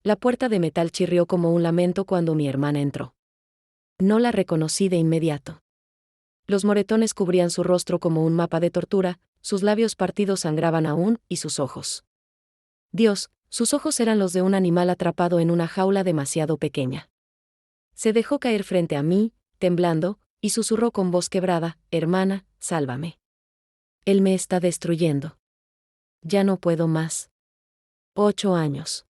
La puerta de metal chirrió como un lamento cuando mi hermana entró. No la reconocí de inmediato. Los moretones cubrían su rostro como un mapa de tortura, sus labios partidos sangraban aún, y sus ojos. Dios, sus ojos eran los de un animal atrapado en una jaula demasiado pequeña. Se dejó caer frente a mí, temblando, y susurró con voz quebrada: «Hermana, sálvame. Él me está destruyendo. Ya no puedo más». 8 años.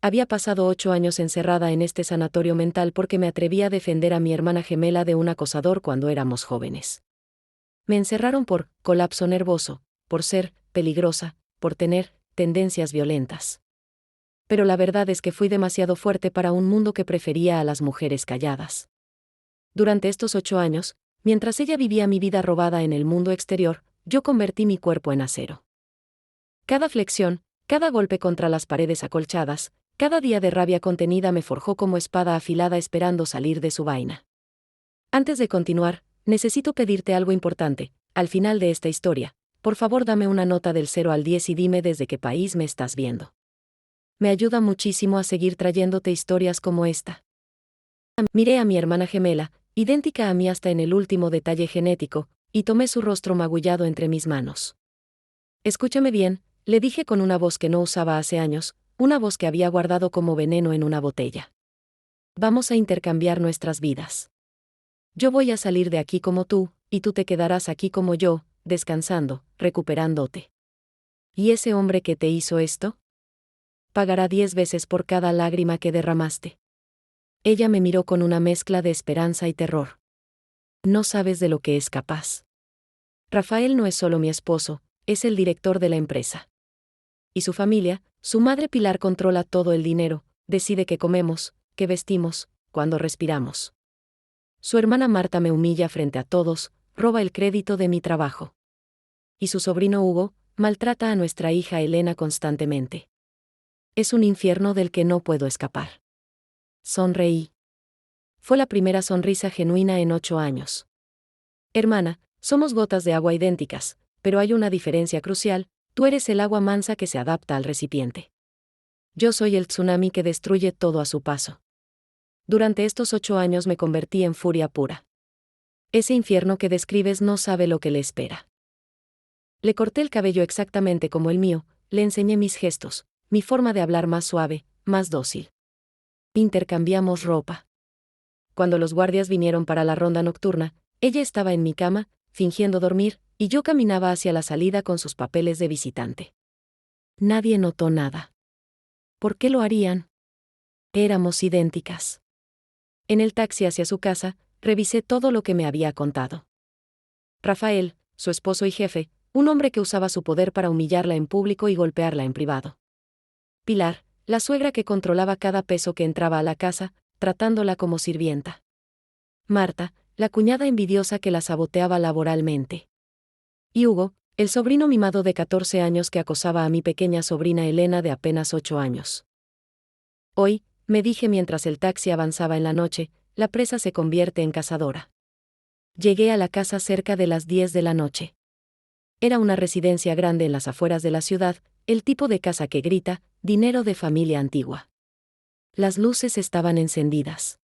Había pasado 8 años encerrada en este sanatorio mental porque me atreví a defender a mi hermana gemela de un acosador cuando éramos jóvenes. Me encerraron por colapso nervioso, por ser peligrosa, por tener tendencias violentas. Pero la verdad es que fui demasiado fuerte para un mundo que prefería a las mujeres calladas. Durante estos 8 años, mientras ella vivía mi vida robada en el mundo exterior, yo convertí mi cuerpo en acero. Cada flexión, cada golpe contra las paredes acolchadas, cada día de rabia contenida me forjó como espada afilada esperando salir de su vaina. Antes de continuar, necesito pedirte algo importante. Al final de esta historia, por favor dame una nota del 0 al 10 y dime desde qué país me estás viendo. Me ayuda muchísimo a seguir trayéndote historias como esta. Miré a mi hermana gemela, idéntica a mí hasta en el último detalle genético, y tomé su rostro magullado entre mis manos. Escúchame bien, le dije con una voz que no usaba hace años, una voz que había guardado como veneno en una botella. Vamos a intercambiar nuestras vidas. Yo voy a salir de aquí como tú, y tú te quedarás aquí como yo, descansando, recuperándote. ¿Y ese hombre que te hizo esto? Pagará 10 veces por cada lágrima que derramaste. Ella me miró con una mezcla de esperanza y terror. No sabes de lo que es capaz. Rafael no es solo mi esposo, es el director de la empresa. Y su familia, su madre Pilar controla todo el dinero, decide qué comemos, qué vestimos, cuándo respiramos. Su hermana Marta me humilla frente a todos, roba el crédito de mi trabajo. Y su sobrino Hugo maltrata a nuestra hija Elena constantemente. Es un infierno del que no puedo escapar. Sonreí. Fue la primera sonrisa genuina en 8 años. Hermana, somos gotas de agua idénticas, pero hay una diferencia crucial: tú eres el agua mansa que se adapta al recipiente. Yo soy el tsunami que destruye todo a su paso. Durante estos 8 años me convertí en furia pura. Ese infierno que describes no sabe lo que le espera. Le corté el cabello exactamente como el mío, le enseñé mis gestos, mi forma de hablar más suave, más dócil. Intercambiamos ropa. Cuando los guardias vinieron para la ronda nocturna, ella estaba en mi cama, fingiendo dormir, y yo caminaba hacia la salida con sus papeles de visitante. Nadie notó nada. ¿Por qué lo harían? Éramos idénticas. En el taxi hacia su casa, revisé todo lo que me había contado. Rafael, su esposo y jefe, un hombre que usaba su poder para humillarla en público y golpearla en privado. Pilar, la suegra que controlaba cada peso que entraba a la casa, tratándola como sirvienta. Marta, la cuñada envidiosa que la saboteaba laboralmente. Y Hugo, el sobrino mimado de 14 años que acosaba a mi pequeña sobrina Elena de apenas 8 años. Hoy, me dije mientras el taxi avanzaba en la noche, la presa se convierte en cazadora. Llegué a la casa cerca de las 10 de la noche. Era una residencia grande en las afueras de la ciudad, el tipo de casa que grita: dinero de familia antigua. Las luces estaban encendidas.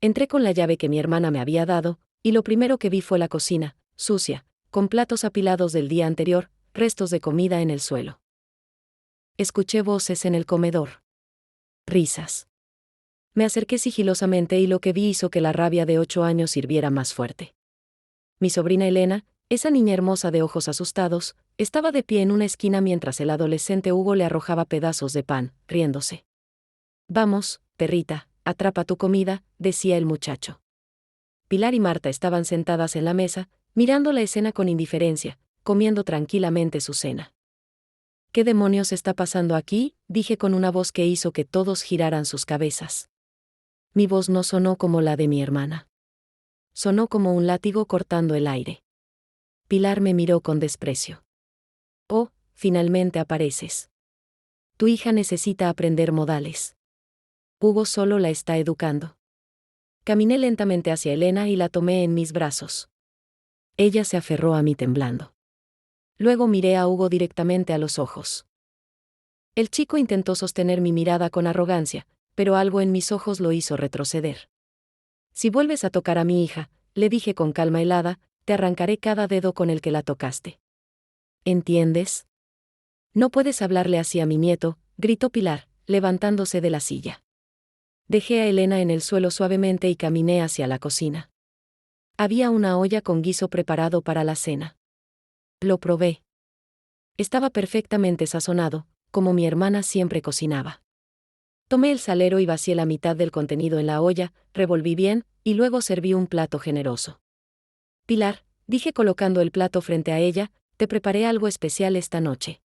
Entré con la llave que mi hermana me había dado, y lo primero que vi fue la cocina, sucia, con platos apilados del día anterior, restos de comida en el suelo. Escuché voces en el comedor. Risas. Me acerqué sigilosamente y lo que vi hizo que la rabia de 8 años hirviera más fuerte. Mi sobrina Elena, esa niña hermosa de ojos asustados, estaba de pie en una esquina mientras el adolescente Hugo le arrojaba pedazos de pan, riéndose. «Vamos, perrita, atrapa tu comida», decía el muchacho. Pilar y Marta estaban sentadas en la mesa, mirando la escena con indiferencia, comiendo tranquilamente su cena. «¿Qué demonios está pasando aquí?», dije con una voz que hizo que todos giraran sus cabezas. Mi voz no sonó como la de mi hermana. Sonó como un látigo cortando el aire. Pilar me miró con desprecio. «Oh, finalmente apareces. Tu hija necesita aprender modales. Hugo solo la está educando». Caminé lentamente hacia Elena y la tomé en mis brazos. Ella se aferró a mí temblando. Luego miré a Hugo directamente a los ojos. El chico intentó sostener mi mirada con arrogancia, pero algo en mis ojos lo hizo retroceder. Si vuelves a tocar a mi hija, le dije con calma helada, te arrancaré cada dedo con el que la tocaste. ¿Entiendes? No puedes hablarle así a mi nieto, gritó Pilar, levantándose de la silla. Dejé a Elena en el suelo suavemente y caminé hacia la cocina. Había una olla con guiso preparado para la cena. Lo probé. Estaba perfectamente sazonado, como mi hermana siempre cocinaba. Tomé el salero y vacié la mitad del contenido en la olla, revolví bien, y luego serví un plato generoso. Pilar, dije colocando el plato frente a ella, te preparé algo especial esta noche.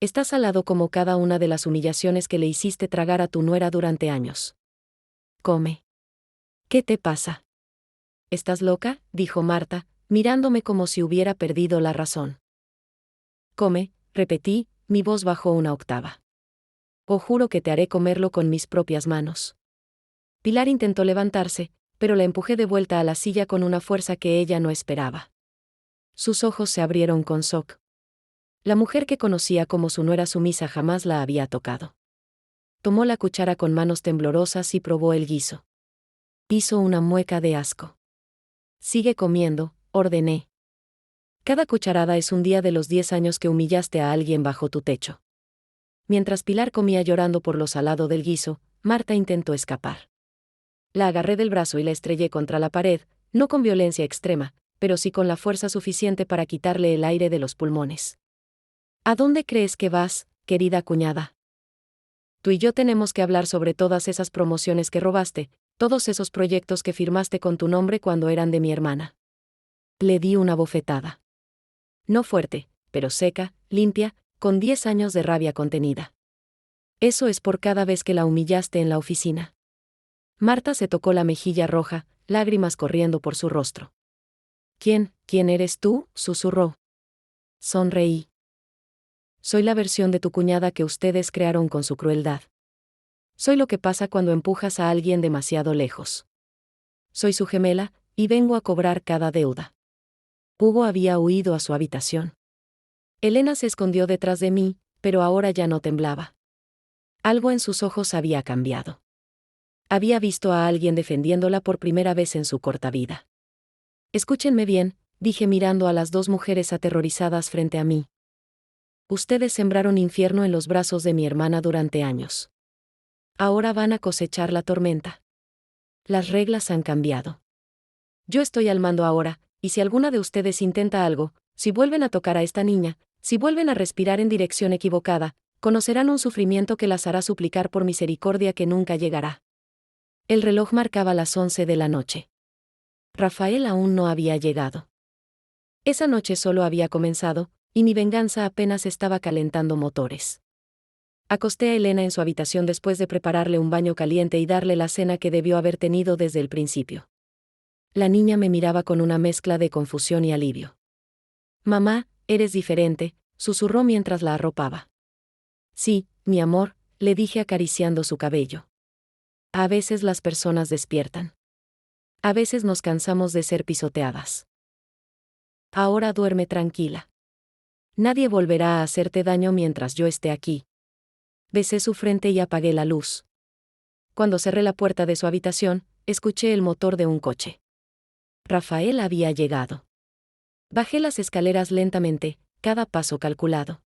Está salado como cada una de las humillaciones que le hiciste tragar a tu nuera durante años. Come. ¿Qué te pasa? ¿Estás loca?, dijo Marta, mirándome como si hubiera perdido la razón. Come, repetí, mi voz bajó una octava. O juro que te haré comerlo con mis propias manos. Pilar intentó levantarse, pero la empujé de vuelta a la silla con una fuerza que ella no esperaba. Sus ojos se abrieron con shock. La mujer que conocía como su nuera sumisa jamás la había tocado. Tomó la cuchara con manos temblorosas y probó el guiso. Hizo una mueca de asco. Sigue comiendo, ordené. Cada cucharada es un día de los 10 años que humillaste a alguien bajo tu techo. Mientras Pilar comía llorando por lo salado del guiso, Marta intentó escapar. La agarré del brazo y la estrellé contra la pared, no con violencia extrema, pero sí con la fuerza suficiente para quitarle el aire de los pulmones. ¿A dónde crees que vas, querida cuñada? Tú y yo tenemos que hablar sobre todas esas promociones que robaste, todos esos proyectos que firmaste con tu nombre cuando eran de mi hermana. Le di una bofetada. No fuerte, pero seca, limpia, con 10 años de rabia contenida. Eso es por cada vez que la humillaste en la oficina. Marta se tocó la mejilla roja, lágrimas corriendo por su rostro. ¿Quién eres tú?, susurró. Sonreí. Soy la versión de tu cuñada que ustedes crearon con su crueldad. Soy lo que pasa cuando empujas a alguien demasiado lejos. Soy su gemela, y vengo a cobrar cada deuda. Hugo había huido a su habitación. Elena se escondió detrás de mí, pero ahora ya no temblaba. Algo en sus ojos había cambiado. Había visto a alguien defendiéndola por primera vez en su corta vida. Escúchenme bien, dije mirando a las dos mujeres aterrorizadas frente a mí. Ustedes sembraron infierno en los brazos de mi hermana durante años. Ahora van a cosechar la tormenta. Las reglas han cambiado. Yo estoy al mando ahora, y si alguna de ustedes intenta algo, si vuelven a tocar a esta niña, si vuelven a respirar en dirección equivocada, conocerán un sufrimiento que las hará suplicar por misericordia que nunca llegará. El reloj marcaba las 11 de la noche. Rafael aún no había llegado. Esa noche solo había comenzado, y mi venganza apenas estaba calentando motores. Acosté a Elena en su habitación después de prepararle un baño caliente y darle la cena que debió haber tenido desde el principio. La niña me miraba con una mezcla de confusión y alivio. Mamá, eres diferente, susurró mientras la arropaba. Sí, mi amor, le dije acariciando su cabello. A veces las personas despiertan. A veces nos cansamos de ser pisoteadas. Ahora duerme tranquila. Nadie volverá a hacerte daño mientras yo esté aquí. Besé su frente y apagué la luz. Cuando cerré la puerta de su habitación, escuché el motor de un coche. Rafael había llegado. Bajé las escaleras lentamente, cada paso calculado.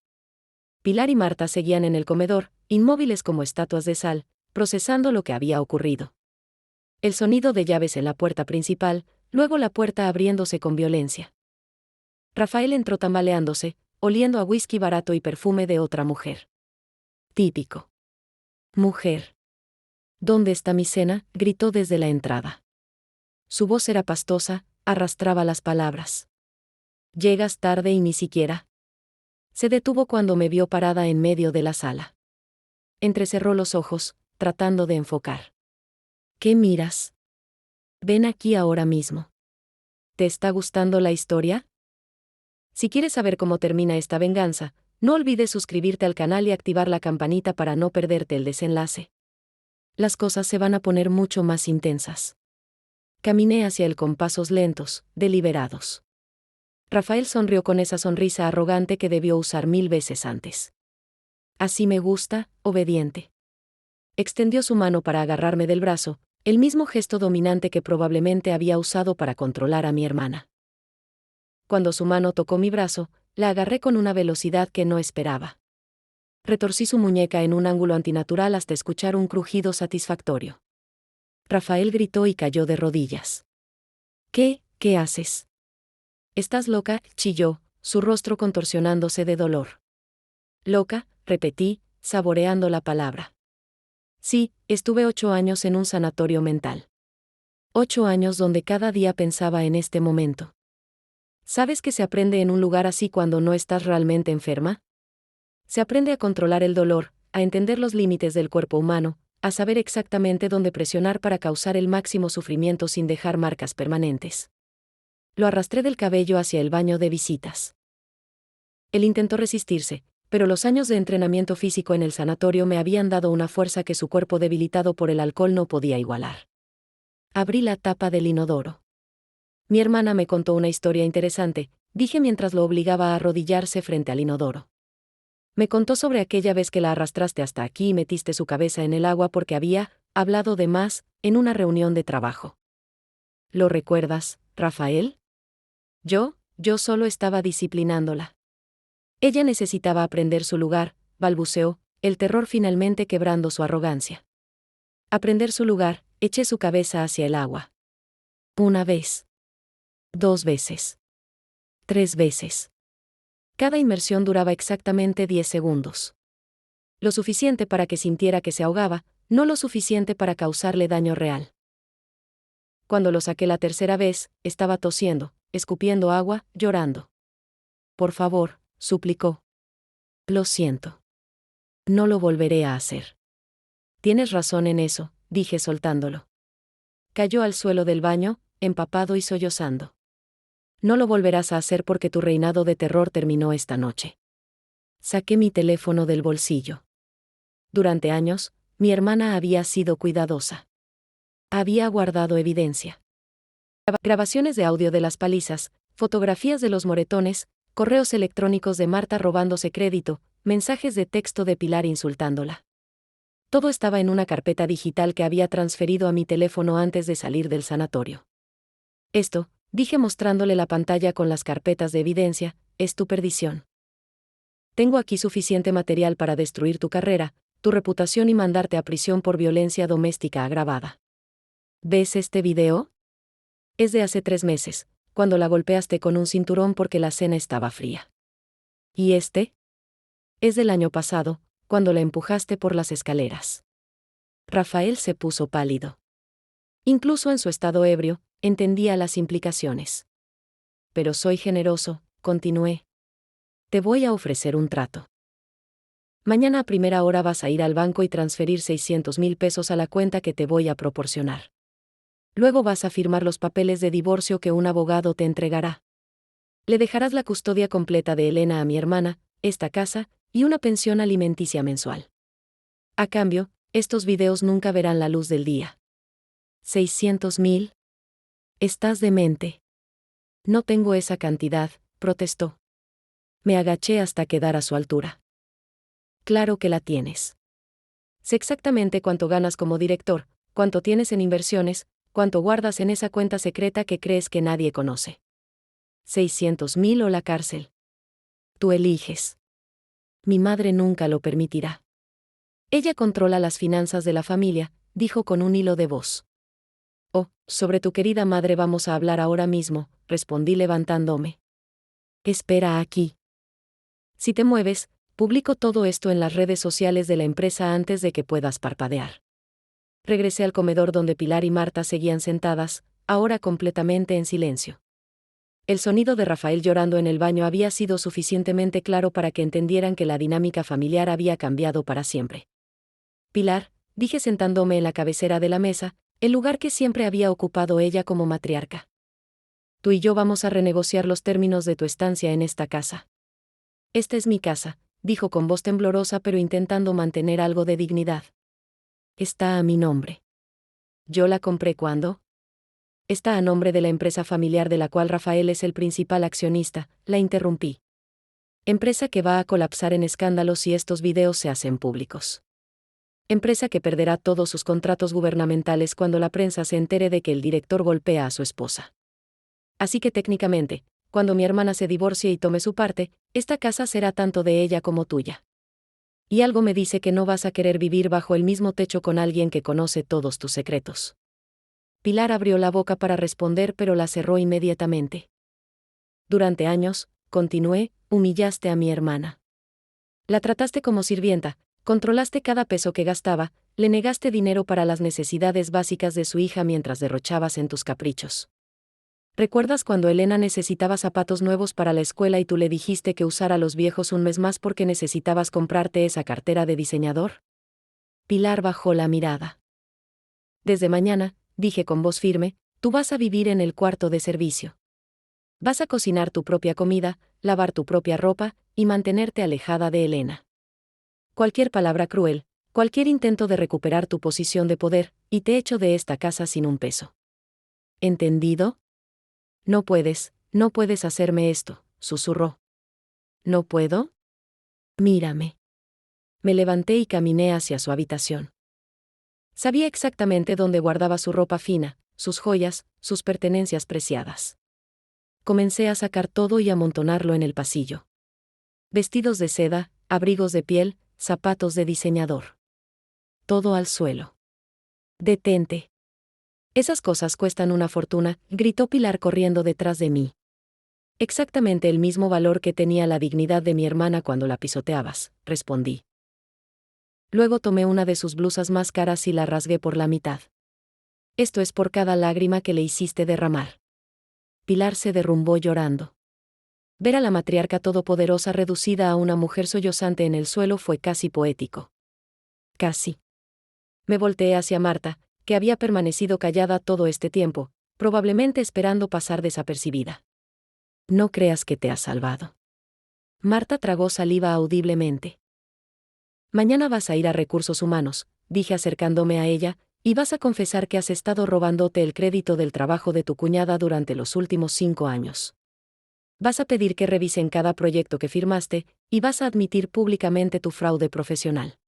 Pilar y Marta seguían en el comedor, inmóviles como estatuas de sal, procesando lo que había ocurrido. El sonido de llaves en la puerta principal, luego la puerta abriéndose con violencia. Rafael entró tambaleándose, oliendo a whisky barato y perfume de otra mujer. Típico. Mujer. ¿Dónde está mi cena?, gritó desde la entrada. Su voz era pastosa, arrastraba las palabras. Llegas tarde y ni siquiera. Se detuvo cuando me vio parada en medio de la sala. Entrecerró los ojos, tratando de enfocar. ¿Qué miras? Ven aquí ahora mismo. ¿Te está gustando la historia? Si quieres saber cómo termina esta venganza, no olvides suscribirte al canal y activar la campanita para no perderte el desenlace. Las cosas se van a poner mucho más intensas. Caminé hacia él con pasos lentos, deliberados. Rafael sonrió con esa sonrisa arrogante que debió usar 1000 veces antes. Así me gusta, obediente. Extendió su mano para agarrarme del brazo, el mismo gesto dominante que probablemente había usado para controlar a mi hermana. Cuando su mano tocó mi brazo, la agarré con una velocidad que no esperaba. Retorcí su muñeca en un ángulo antinatural hasta escuchar un crujido satisfactorio. Rafael gritó y cayó de rodillas. ¿Qué haces? ¿Estás loca?, chilló, su rostro contorsionándose de dolor. Loca, repetí, saboreando la palabra. Sí, estuve 8 años en un sanatorio mental. 8 años donde cada día pensaba en este momento. ¿Sabes que se aprende en un lugar así cuando no estás realmente enferma? Se aprende a controlar el dolor, a entender los límites del cuerpo humano, a saber exactamente dónde presionar para causar el máximo sufrimiento sin dejar marcas permanentes. Lo arrastré del cabello hacia el baño de visitas. Él intentó resistirse, pero los años de entrenamiento físico en el sanatorio me habían dado una fuerza que su cuerpo debilitado por el alcohol no podía igualar. Abrí la tapa del inodoro. Mi hermana me contó una historia interesante, dije mientras lo obligaba a arrodillarse frente al inodoro. Me contó sobre aquella vez que la arrastraste hasta aquí y metiste su cabeza en el agua porque había hablado de más en una reunión de trabajo. ¿Lo recuerdas, Rafael? Yo solo estaba disciplinándola. Ella necesitaba aprender su lugar, balbuceó, el terror finalmente quebrando su arrogancia. Aprender su lugar, eché su cabeza hacia el agua. 1 vez. 2 veces. 3 veces. Cada inmersión duraba exactamente 10 segundos. Lo suficiente para que sintiera que se ahogaba, no lo suficiente para causarle daño real. Cuando lo saqué la tercera vez, estaba tosiendo, escupiendo agua, llorando. Por favor, suplicó. Lo siento. No lo volveré a hacer. Tienes razón en eso, dije soltándolo. Cayó al suelo del baño, empapado y sollozando. No lo volverás a hacer porque tu reinado de terror terminó esta noche. Saqué mi teléfono del bolsillo. Durante años, mi hermana había sido cuidadosa. Había guardado evidencia. Grabaciones de audio de las palizas, fotografías de los moretones, correos electrónicos de Marta robándose crédito, mensajes de texto de Pilar insultándola. Todo estaba en una carpeta digital que había transferido a mi teléfono antes de salir del sanatorio. Esto, dije mostrándole la pantalla con las carpetas de evidencia, es tu perdición. Tengo aquí suficiente material para destruir tu carrera, tu reputación y mandarte a prisión por violencia doméstica agravada. ¿Ves este video? Es de hace 3 meses, cuando la golpeaste con un cinturón porque la cena estaba fría. ¿Y este? Es del año pasado, cuando la empujaste por las escaleras. Rafael se puso pálido. Incluso en su estado ebrio, entendía las implicaciones. Pero soy generoso, continué. Te voy a ofrecer un trato. Mañana a primera hora vas a ir al banco y transferir 600,000 pesos a la cuenta que te voy a proporcionar. Luego vas a firmar los papeles de divorcio que un abogado te entregará. Le dejarás la custodia completa de Elena a mi hermana, esta casa, y una pensión alimenticia mensual. A cambio, estos videos nunca verán la luz del día. 600,000. Estás demente. No tengo esa cantidad, protestó. Me agaché hasta quedar a su altura. Claro que la tienes. Sé exactamente cuánto ganas como director, cuánto tienes en inversiones, cuánto guardas en esa cuenta secreta que crees que nadie conoce. 600,000 o la cárcel. Tú eliges. Mi madre nunca lo permitirá. Ella controla las finanzas de la familia, dijo con un hilo de voz. Oh, sobre tu querida madre vamos a hablar ahora mismo, respondí levantándome. Espera aquí. Si te mueves, publico todo esto en las redes sociales de la empresa antes de que puedas parpadear. Regresé al comedor donde Pilar y Marta seguían sentadas, ahora completamente en silencio. El sonido de Rafael llorando en el baño había sido suficientemente claro para que entendieran que la dinámica familiar había cambiado para siempre. Pilar, dije sentándome en la cabecera de la mesa, el lugar que siempre había ocupado ella como matriarca. Tú y yo vamos a renegociar los términos de tu estancia en esta casa. Esta es mi casa, dijo con voz temblorosa pero intentando mantener algo de dignidad. Está a mi nombre. ¿Yo la compré cuándo? Está a nombre de la empresa familiar de la cual Rafael es el principal accionista, la interrumpí. Empresa que va a colapsar en escándalos si estos videos se hacen públicos. Empresa que perderá todos sus contratos gubernamentales cuando la prensa se entere de que el director golpea a su esposa. Así que técnicamente, cuando mi hermana se divorcie y tome su parte, esta casa será tanto de ella como tuya. Y algo me dice que no vas a querer vivir bajo el mismo techo con alguien que conoce todos tus secretos. Pilar abrió la boca para responder, pero la cerró inmediatamente. Durante años, continué, humillaste a mi hermana. La trataste como sirvienta, controlaste cada peso que gastaba, le negaste dinero para las necesidades básicas de su hija mientras derrochabas en tus caprichos. ¿Recuerdas cuando Elena necesitaba zapatos nuevos para la escuela y tú le dijiste que usara los viejos un mes más porque necesitabas comprarte esa cartera de diseñador? Pilar bajó la mirada. Desde mañana, dije con voz firme, tú vas a vivir en el cuarto de servicio. Vas a cocinar tu propia comida, lavar tu propia ropa, y mantenerte alejada de Elena. Cualquier palabra cruel, cualquier intento de recuperar tu posición de poder, y te echo de esta casa sin un peso. ¿Entendido? No puedes hacerme esto, susurró. ¿No puedo? Mírame. Me levanté y caminé hacia su habitación. Sabía exactamente dónde guardaba su ropa fina, sus joyas, sus pertenencias preciadas. Comencé a sacar todo y amontonarlo en el pasillo. Vestidos de seda, abrigos de piel, zapatos de diseñador. Todo al suelo. Detente. Esas cosas cuestan una fortuna, gritó Pilar corriendo detrás de mí. Exactamente el mismo valor que tenía la dignidad de mi hermana cuando la pisoteabas, respondí. Luego tomé una de sus blusas más caras y la rasgué por la mitad. Esto es por cada lágrima que le hiciste derramar. Pilar se derrumbó llorando. Ver a la matriarca todopoderosa reducida a una mujer sollozante en el suelo fue casi poético. Casi. Me volteé hacia Marta, que había permanecido callada todo este tiempo, probablemente esperando pasar desapercibida. No creas que te has salvado. Marta tragó saliva audiblemente. Mañana vas a ir a Recursos Humanos, dije acercándome a ella, y vas a confesar que has estado robándote el crédito del trabajo de tu cuñada durante los últimos 5 años. Vas a pedir que revisen cada proyecto que firmaste, y vas a admitir públicamente tu fraude profesional.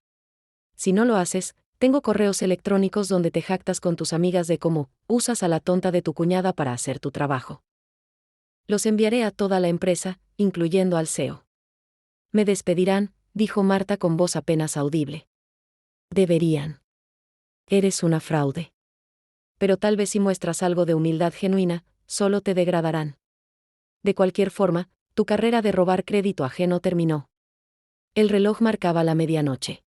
Si no lo haces, tengo correos electrónicos donde te jactas con tus amigas de cómo usas a la tonta de tu cuñada para hacer tu trabajo. Los enviaré a toda la empresa, incluyendo al CEO. Me despedirán, dijo Marta con voz apenas audible. Deberían. Eres una fraude. Pero tal vez si muestras algo de humildad genuina, solo te degradarán. De cualquier forma, tu carrera de robar crédito ajeno terminó. El reloj marcaba la medianoche.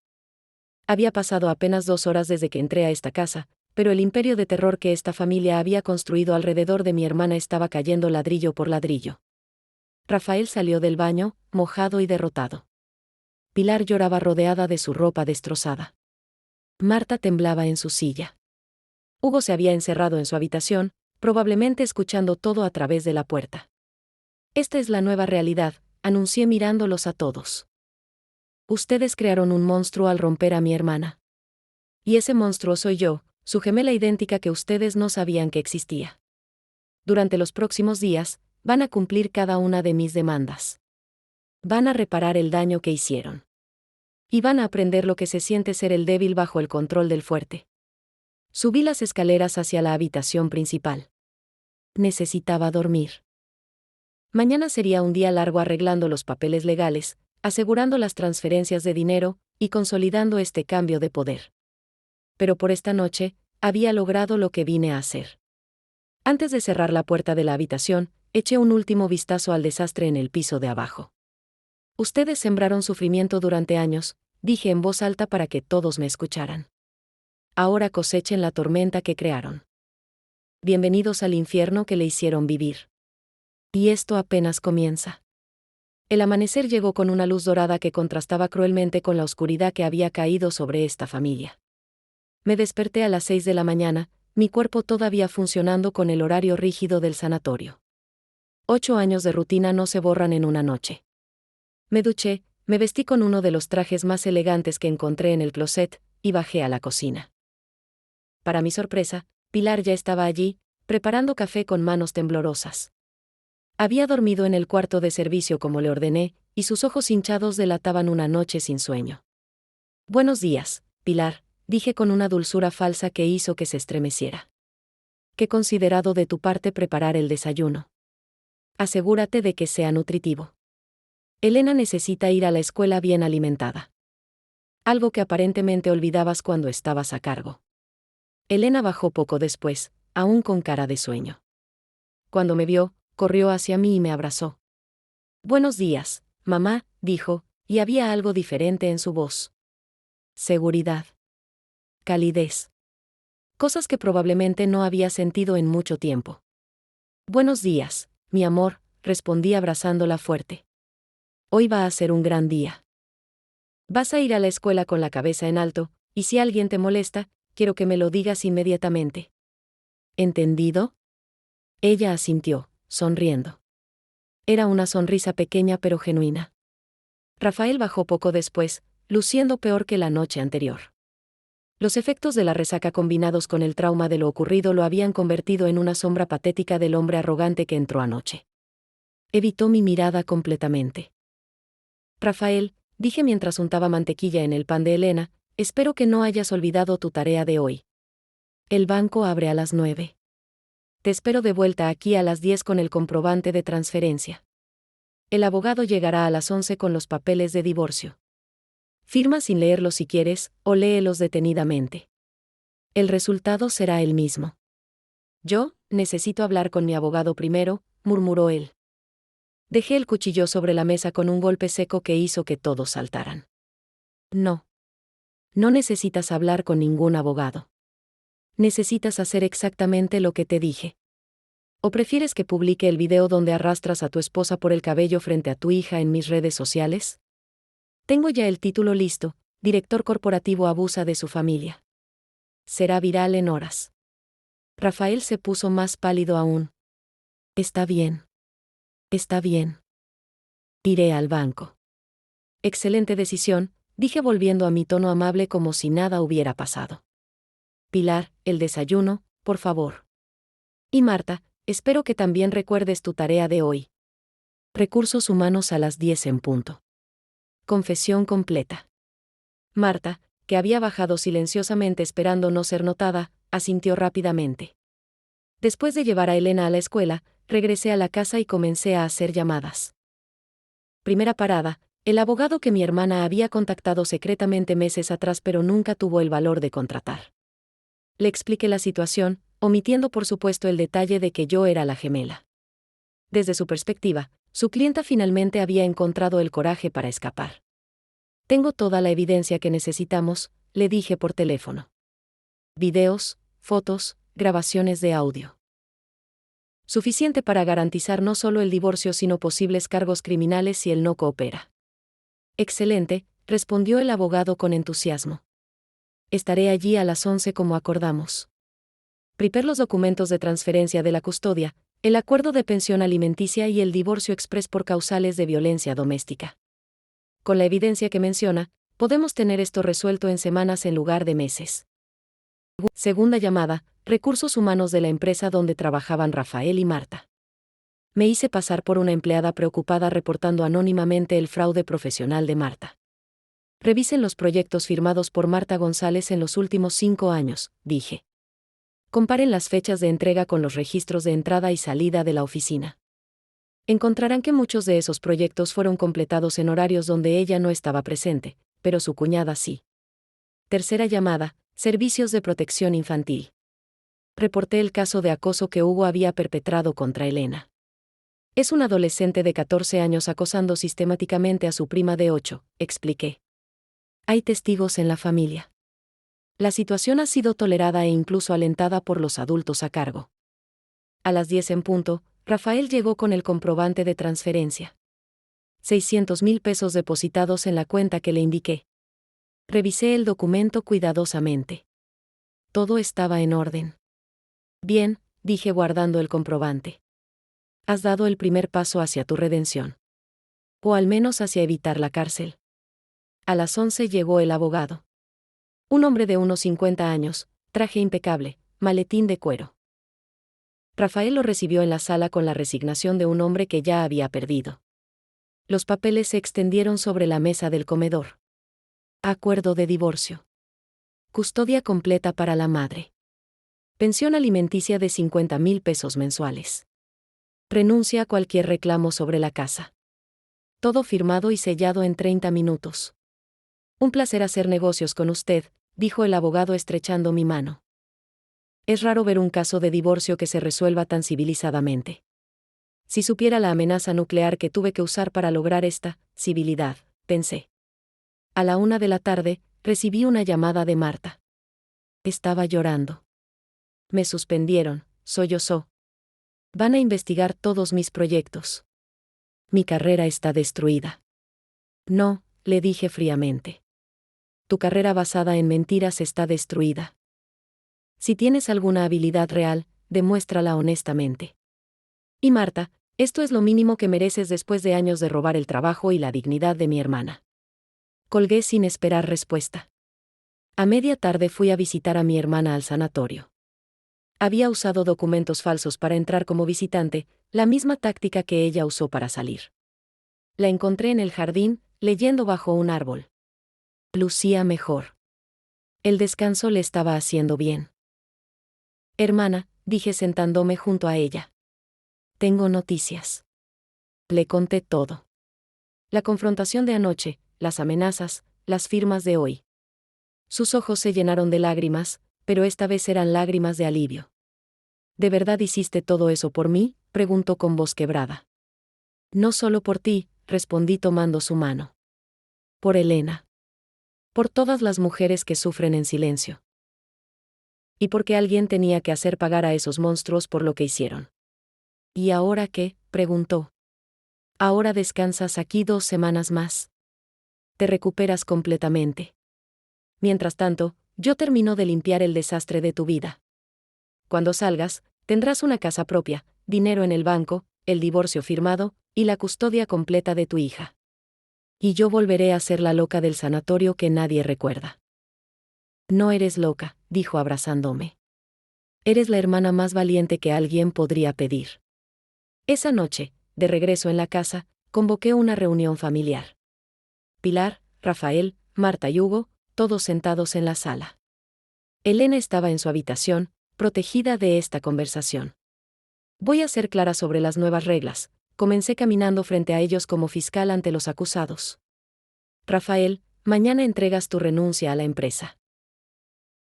Había pasado apenas 2 horas desde que entré a esta casa, pero el imperio de terror que esta familia había construido alrededor de mi hermana estaba cayendo ladrillo por ladrillo. Rafael salió del baño, mojado y derrotado. Pilar lloraba rodeada de su ropa destrozada. Marta temblaba en su silla. Hugo se había encerrado en su habitación, probablemente escuchando todo a través de la puerta. Esta es la nueva realidad, anuncié mirándolos a todos. Ustedes crearon un monstruo al romper a mi hermana. Y ese monstruo soy yo, su gemela idéntica que ustedes no sabían que existía. Durante los próximos días, van a cumplir cada una de mis demandas. Van a reparar el daño que hicieron. Y van a aprender lo que se siente ser el débil bajo el control del fuerte. Subí las escaleras hacia la habitación principal. Necesitaba dormir. Mañana sería un día largo arreglando los papeles legales, asegurando las transferencias de dinero, y consolidando este cambio de poder. Pero por esta noche, había logrado lo que vine a hacer. Antes de cerrar la puerta de la habitación, eché un último vistazo al desastre en el piso de abajo. Ustedes sembraron sufrimiento durante años, dije en voz alta para que todos me escucharan. Ahora cosechen la tormenta que crearon. Bienvenidos al infierno que le hicieron vivir. Y esto apenas comienza. El amanecer llegó con una luz dorada que contrastaba cruelmente con la oscuridad que había caído sobre esta familia. Me desperté a las 6 de la mañana, mi cuerpo todavía funcionando con el horario rígido del sanatorio. 8 años de rutina no se borran en una noche. Me duché, me vestí con uno de los trajes más elegantes que encontré en el closet, y bajé a la cocina. Para mi sorpresa, Pilar ya estaba allí, preparando café con manos temblorosas. Había dormido en el cuarto de servicio como le ordené, y sus ojos hinchados delataban una noche sin sueño. Buenos días, Pilar, dije con una dulzura falsa que hizo que se estremeciera. Qué considerado de tu parte preparar el desayuno. Asegúrate de que sea nutritivo. Elena necesita ir a la escuela bien alimentada. Algo que aparentemente olvidabas cuando estabas a cargo. Elena bajó poco después, aún con cara de sueño. Cuando me vio, corrió hacia mí y me abrazó. Buenos días, mamá, dijo, y había algo diferente en su voz. Seguridad. Calidez. Cosas que probablemente no había sentido en mucho tiempo. Buenos días, mi amor, respondí abrazándola fuerte. Hoy va a ser un gran día. Vas a ir a la escuela con la cabeza en alto, y si alguien te molesta, quiero que me lo digas inmediatamente. ¿Entendido? Ella asintió, sonriendo. Era una sonrisa pequeña pero genuina. Rafael bajó poco después, luciendo peor que la noche anterior. Los efectos de la resaca combinados con el trauma de lo ocurrido lo habían convertido en una sombra patética del hombre arrogante que entró anoche. Evitó mi mirada completamente. Rafael, dije mientras untaba mantequilla en el pan de Elena, espero que no hayas olvidado tu tarea de hoy. El banco abre a las 9. Te espero de vuelta aquí a las 10 con el comprobante de transferencia. El abogado llegará a las 11 con los papeles de divorcio. Firma sin leerlos si quieres, o léelos detenidamente. El resultado será el mismo. Yo, necesito hablar con mi abogado primero, murmuró él. Dejé el cuchillo sobre la mesa con un golpe seco que hizo que todos saltaran. No. No necesitas hablar con ningún abogado. Necesitas hacer exactamente lo que te dije. ¿O prefieres que publique el video donde arrastras a tu esposa por el cabello frente a tu hija en mis redes sociales? Tengo ya el título listo, director corporativo abusa de su familia. Será viral en horas. Rafael se puso más pálido aún. Está bien. Está bien. Iré al banco. Excelente decisión, dije volviendo a mi tono amable como si nada hubiera pasado. Pilar, el desayuno, por favor. Y Marta, espero que también recuerdes tu tarea de hoy. Recursos humanos a las 10 en punto. Confesión completa. Marta, que había bajado silenciosamente esperando no ser notada, asintió rápidamente. Después de llevar a Elena a la escuela, regresé a la casa y comencé a hacer llamadas. Primera parada, el abogado que mi hermana había contactado secretamente meses atrás pero nunca tuvo el valor de contratar. Le expliqué la situación, omitiendo por supuesto el detalle de que yo era la gemela. Desde su perspectiva, su clienta finalmente había encontrado el coraje para escapar. Tengo toda la evidencia que necesitamos, le dije por teléfono. Videos, fotos, grabaciones de audio. Suficiente para garantizar no solo el divorcio sino posibles cargos criminales si él no coopera. Excelente, respondió el abogado con entusiasmo. Estaré allí a las 11 como acordamos. Prepare los documentos de transferencia de la custodia, el acuerdo de pensión alimenticia y el divorcio exprés por causales de violencia doméstica. Con la evidencia que menciona, podemos tener esto resuelto en semanas en lugar de meses. Segunda llamada, recursos humanos de la empresa donde trabajaban Rafael y Marta. Me hice pasar por una empleada preocupada reportando anónimamente el fraude profesional de Marta. Revisen los proyectos firmados por Marta González en los últimos 5 años, dije. Comparen las fechas de entrega con los registros de entrada y salida de la oficina. Encontrarán que muchos de esos proyectos fueron completados en horarios donde ella no estaba presente, pero su cuñada sí. Tercera llamada, servicios de protección infantil. Reporté el caso de acoso que Hugo había perpetrado contra Elena. Es un adolescente de 14 años acosando sistemáticamente a su prima de 8, expliqué. Hay testigos en la familia. La situación ha sido tolerada e incluso alentada por los adultos a cargo. A las 10 en punto, Rafael llegó con el comprobante de transferencia. 600,000 pesos depositados en la cuenta que le indiqué. Revisé el documento cuidadosamente. Todo estaba en orden. Bien, dije guardando el comprobante. Has dado el primer paso hacia tu redención. O al menos hacia evitar la cárcel. A las 11 llegó el abogado. Un hombre de unos 50 años, traje impecable, maletín de cuero. Rafael lo recibió en la sala con la resignación de un hombre que ya había perdido. Los papeles se extendieron sobre la mesa del comedor. Acuerdo de divorcio. Custodia completa para la madre. Pensión alimenticia de 50,000 pesos mensuales. Renuncia a cualquier reclamo sobre la casa. Todo firmado y sellado en 30 minutos. Un placer hacer negocios con usted, dijo el abogado estrechando mi mano. Es raro ver un caso de divorcio que se resuelva tan civilizadamente. Si supiera la amenaza nuclear que tuve que usar para lograr esta civilidad, pensé. A la 1 de la tarde, recibí una llamada de Marta. Estaba llorando. Me suspendieron, sollozó. Van a investigar todos mis proyectos. Mi carrera está destruida. No, le dije fríamente. Tu carrera basada en mentiras está destruida. Si tienes alguna habilidad real, demuéstrala honestamente. Y Marta, esto es lo mínimo que mereces después de años de robar el trabajo y la dignidad de mi hermana. Colgué sin esperar respuesta. A media tarde fui a visitar a mi hermana al sanatorio. Había usado documentos falsos para entrar como visitante, la misma táctica que ella usó para salir. La encontré en el jardín, leyendo bajo un árbol. Lucía mejor. El descanso le estaba haciendo bien. Hermana, dije sentándome junto a ella. Tengo noticias. Le conté todo. La confrontación de anoche, las amenazas, las firmas de hoy. Sus ojos se llenaron de lágrimas, pero esta vez eran lágrimas de alivio. ¿De verdad hiciste todo eso por mí?, preguntó con voz quebrada. No solo por ti, respondí tomando su mano. Por Elena. Por todas las mujeres que sufren en silencio. Y porque alguien tenía que hacer pagar a esos monstruos por lo que hicieron. ¿Y ahora qué?, preguntó. Ahora descansas aquí 2 semanas más. Te recuperas completamente. Mientras tanto, yo termino de limpiar el desastre de tu vida. Cuando salgas, tendrás una casa propia, dinero en el banco, el divorcio firmado, y la custodia completa de tu hija. Y yo volveré a ser la loca del sanatorio que nadie recuerda. No eres loca, dijo abrazándome. Eres la hermana más valiente que alguien podría pedir. Esa noche, de regreso en la casa, convoqué una reunión familiar. Pilar, Rafael, Marta y Hugo, todos sentados en la sala. Elena estaba en su habitación, protegida de esta conversación. Voy a ser clara sobre las nuevas reglas. Comencé caminando frente a ellos como fiscal ante los acusados. Rafael, mañana entregas tu renuncia a la empresa.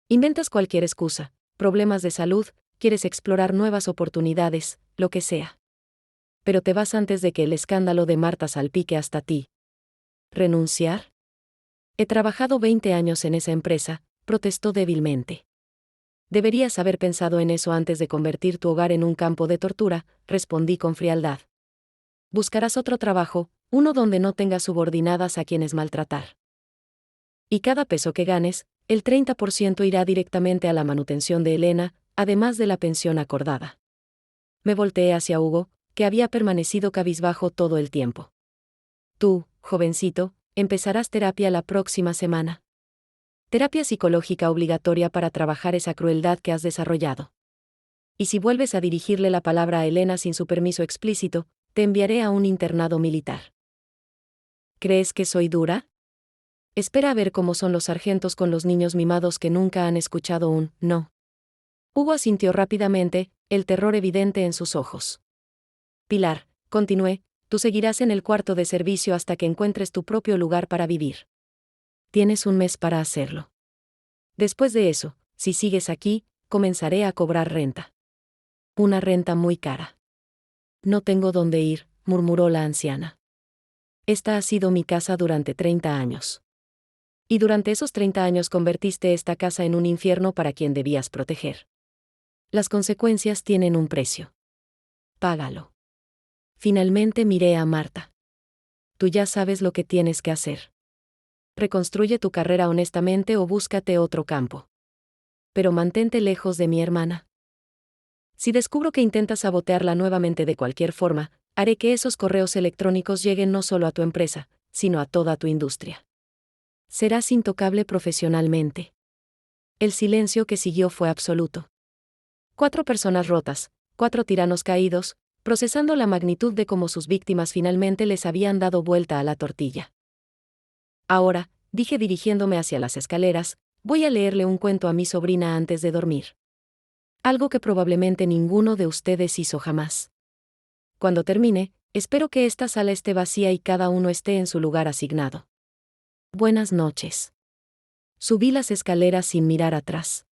Inventas cualquier excusa, problemas de salud, quieres explorar nuevas oportunidades, lo que sea. Pero te vas antes de que el escándalo de Marta salpique hasta ti. ¿Renunciar? He trabajado 20 años en esa empresa, protestó débilmente. Deberías haber pensado en eso antes de convertir tu hogar en un campo de tortura, respondí con frialdad. Buscarás otro trabajo, uno donde no tengas subordinadas a quienes maltratar. Y cada peso que ganes, el 30% irá directamente a la manutención de Elena, además de la pensión acordada. Me volteé hacia Hugo, que había permanecido cabizbajo todo el tiempo. Tú, jovencito, empezarás terapia la próxima semana. Terapia psicológica obligatoria para trabajar esa crueldad que has desarrollado. Y si vuelves a dirigirle la palabra a Elena sin su permiso explícito, te enviaré a un internado militar. ¿Crees que soy dura? Espera a ver cómo son los sargentos con los niños mimados que nunca han escuchado un no. Hugo asintió rápidamente, el terror evidente en sus ojos. Pilar, continué, tú seguirás en el cuarto de servicio hasta que encuentres tu propio lugar para vivir. Tienes un mes para hacerlo. Después de eso, si sigues aquí, comenzaré a cobrar renta. Una renta muy cara. No tengo dónde ir, murmuró la anciana. Esta ha sido mi casa durante 30 años. Y durante esos 30 años convertiste esta casa en un infierno para quien debías proteger. Las consecuencias tienen un precio. Págalo. Finalmente miré a Marta. Tú ya sabes lo que tienes que hacer. Reconstruye tu carrera honestamente o búscate otro campo. Pero mantente lejos de mi hermana. Si descubro que intentas sabotearla nuevamente de cualquier forma, haré que esos correos electrónicos lleguen no solo a tu empresa, sino a toda tu industria. Serás intocable profesionalmente. El silencio que siguió fue absoluto. 4 personas rotas, 4 tiranos caídos, procesando la magnitud de cómo sus víctimas finalmente les habían dado vuelta a la tortilla. Ahora, dije dirigiéndome hacia las escaleras, voy a leerle un cuento a mi sobrina antes de dormir. Algo que probablemente ninguno de ustedes hizo jamás. Cuando termine, espero que esta sala esté vacía y cada uno esté en su lugar asignado. Buenas noches. Subí las escaleras sin mirar atrás.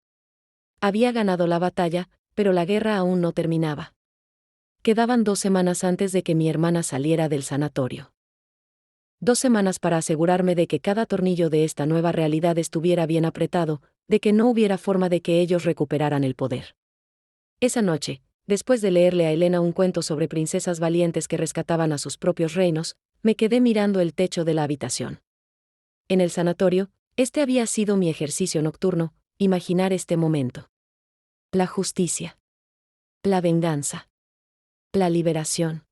Había ganado la batalla, pero la guerra aún no terminaba. Quedaban 2 semanas antes de que mi hermana saliera del sanatorio. 2 semanas para asegurarme de que cada tornillo de esta nueva realidad estuviera bien apretado, de que no hubiera forma de que ellos recuperaran el poder. Esa noche, después de leerle a Elena un cuento sobre princesas valientes que rescataban a sus propios reinos, me quedé mirando el techo de la habitación. En el sanatorio, este había sido mi ejercicio nocturno, imaginar este momento. La justicia. La venganza. La liberación.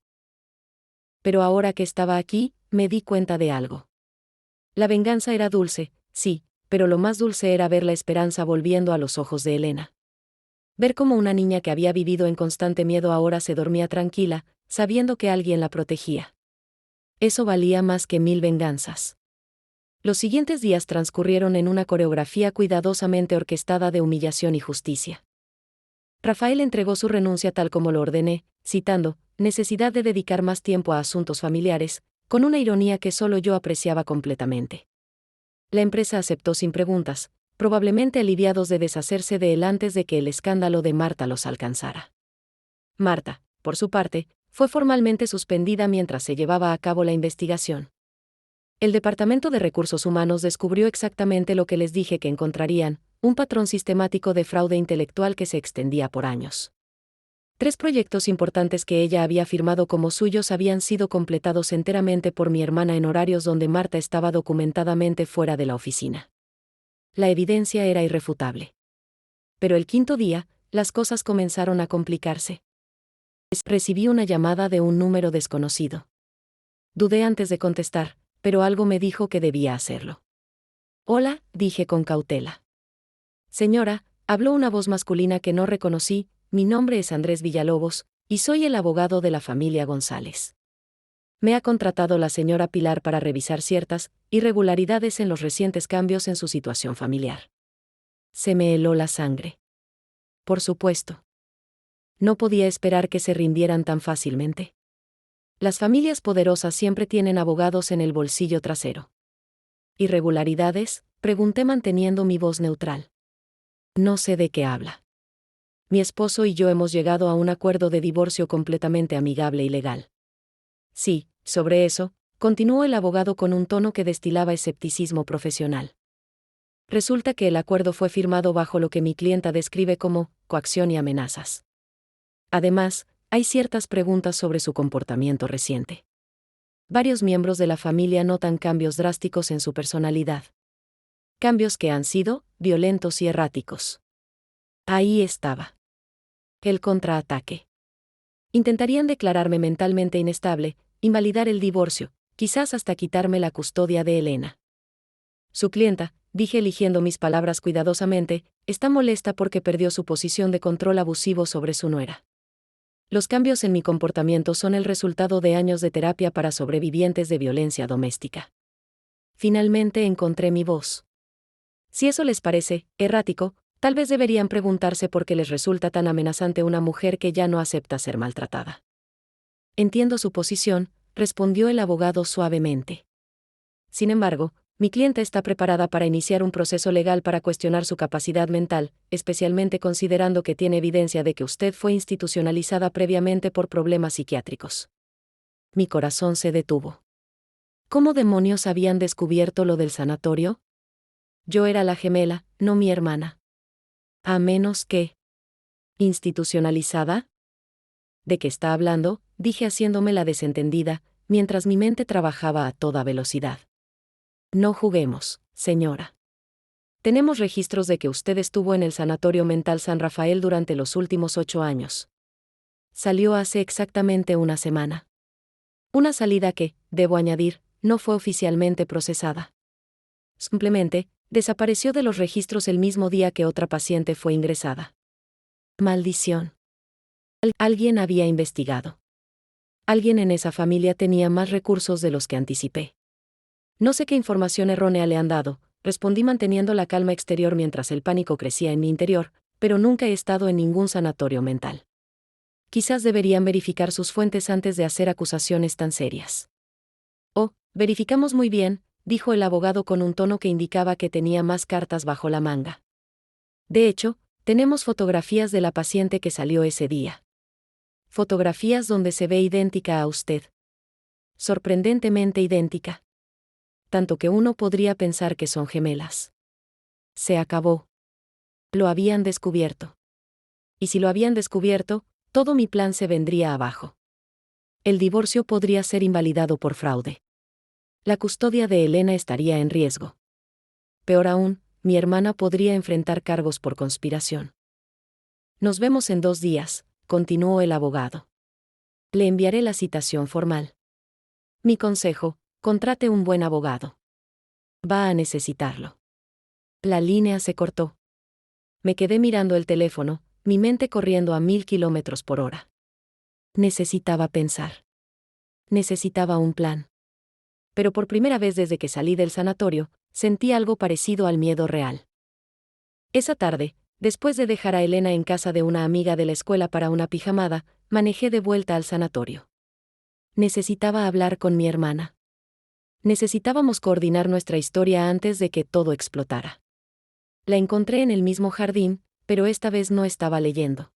Pero ahora que estaba aquí, me di cuenta de algo. La venganza era dulce, sí, pero lo más dulce era ver la esperanza volviendo a los ojos de Elena. Ver cómo una niña que había vivido en constante miedo ahora se dormía tranquila, sabiendo que alguien la protegía. Eso valía más que 1000 venganzas. Los siguientes días transcurrieron en una coreografía cuidadosamente orquestada de humillación y justicia. Rafael entregó su renuncia tal como lo ordené, citando, necesidad de dedicar más tiempo a asuntos familiares, con una ironía que solo yo apreciaba completamente. La empresa aceptó sin preguntas, probablemente aliviados de deshacerse de él antes de que el escándalo de Marta los alcanzara. Marta, por su parte, fue formalmente suspendida mientras se llevaba a cabo la investigación. El Departamento de Recursos Humanos descubrió exactamente lo que les dije que encontrarían, un patrón sistemático de fraude intelectual que se extendía por años. 3 proyectos importantes que ella había firmado como suyos habían sido completados enteramente por mi hermana en horarios donde Marta estaba documentadamente fuera de la oficina. La evidencia era irrefutable. Pero el 5.º día, las cosas comenzaron a complicarse. Recibí una llamada de un número desconocido. Dudé antes de contestar, pero algo me dijo que debía hacerlo. Hola, dije con cautela. Señora, habló una voz masculina que no reconocí. Mi nombre es Andrés Villalobos, y soy el abogado de la familia González. Me ha contratado la señora Pilar para revisar ciertas irregularidades en los recientes cambios en su situación familiar. Se me heló la sangre. Por supuesto. No podía esperar que se rindieran tan fácilmente. Las familias poderosas siempre tienen abogados en el bolsillo trasero. ¿Irregularidades?, pregunté manteniendo mi voz neutral. No sé de qué habla. Mi esposo y yo hemos llegado a un acuerdo de divorcio completamente amigable y legal. Sí, sobre eso, continuó el abogado con un tono que destilaba escepticismo profesional. Resulta que el acuerdo fue firmado bajo lo que mi clienta describe como coacción y amenazas. Además, hay ciertas preguntas sobre su comportamiento reciente. Varios miembros de la familia notan cambios drásticos en su personalidad. Cambios que han sido violentos y erráticos. Ahí estaba. El contraataque. Intentarían declararme mentalmente inestable, invalidar el divorcio, quizás hasta quitarme la custodia de Elena. Su clienta, dije eligiendo mis palabras cuidadosamente, está molesta porque perdió su posición de control abusivo sobre su nuera. Los cambios en mi comportamiento son el resultado de años de terapia para sobrevivientes de violencia doméstica. Finalmente encontré mi voz. Si eso les parece errático, tal vez deberían preguntarse por qué les resulta tan amenazante una mujer que ya no acepta ser maltratada. Entiendo su posición, respondió el abogado suavemente. Sin embargo, mi clienta está preparada para iniciar un proceso legal para cuestionar su capacidad mental, especialmente considerando que tiene evidencia de que usted fue institucionalizada previamente por problemas psiquiátricos. Mi corazón se detuvo. ¿Cómo demonios habían descubierto lo del sanatorio? Yo era la gemela, no mi hermana. A menos que... ¿Institucionalizada? ¿De qué está hablando?, dije haciéndome la desentendida, mientras mi mente trabajaba a toda velocidad. No juguemos, señora. Tenemos registros de que usted estuvo en el Sanatorio Mental San Rafael durante los últimos 8 años. Salió hace exactamente una semana. Una salida que, debo añadir, no fue oficialmente procesada. Simplemente, desapareció de los registros el mismo día que otra paciente fue ingresada. Maldición. Alguien había investigado. Alguien en esa familia tenía más recursos de los que anticipé. No sé qué información errónea le han dado, respondí manteniendo la calma exterior mientras el pánico crecía en mi interior, pero nunca he estado en ningún sanatorio mental. Quizás deberían verificar sus fuentes antes de hacer acusaciones tan serias. Oh, verificamos muy bien, dijo el abogado con un tono que indicaba que tenía más cartas bajo la manga. De hecho, tenemos fotografías de la paciente que salió ese día. Fotografías donde se ve idéntica a usted. Sorprendentemente idéntica. Tanto que uno podría pensar que son gemelas. Se acabó. Lo habían descubierto. Y si lo habían descubierto, todo mi plan se vendría abajo. El divorcio podría ser invalidado por fraude. La custodia de Elena estaría en riesgo. Peor aún, mi hermana podría enfrentar cargos por conspiración. Nos vemos en 2 días, continuó el abogado. Le enviaré la citación formal. Mi consejo, contrate un buen abogado. Va a necesitarlo. La línea se cortó. Me quedé mirando el teléfono, mi mente corriendo a 1000 kilómetros por hora. Necesitaba pensar. Necesitaba un plan. Pero por primera vez desde que salí del sanatorio, sentí algo parecido al miedo real. Esa tarde, después de dejar a Elena en casa de una amiga de la escuela para una pijamada, manejé de vuelta al sanatorio. Necesitaba hablar con mi hermana. Necesitábamos coordinar nuestra historia antes de que todo explotara. La encontré en el mismo jardín, pero esta vez no estaba leyendo.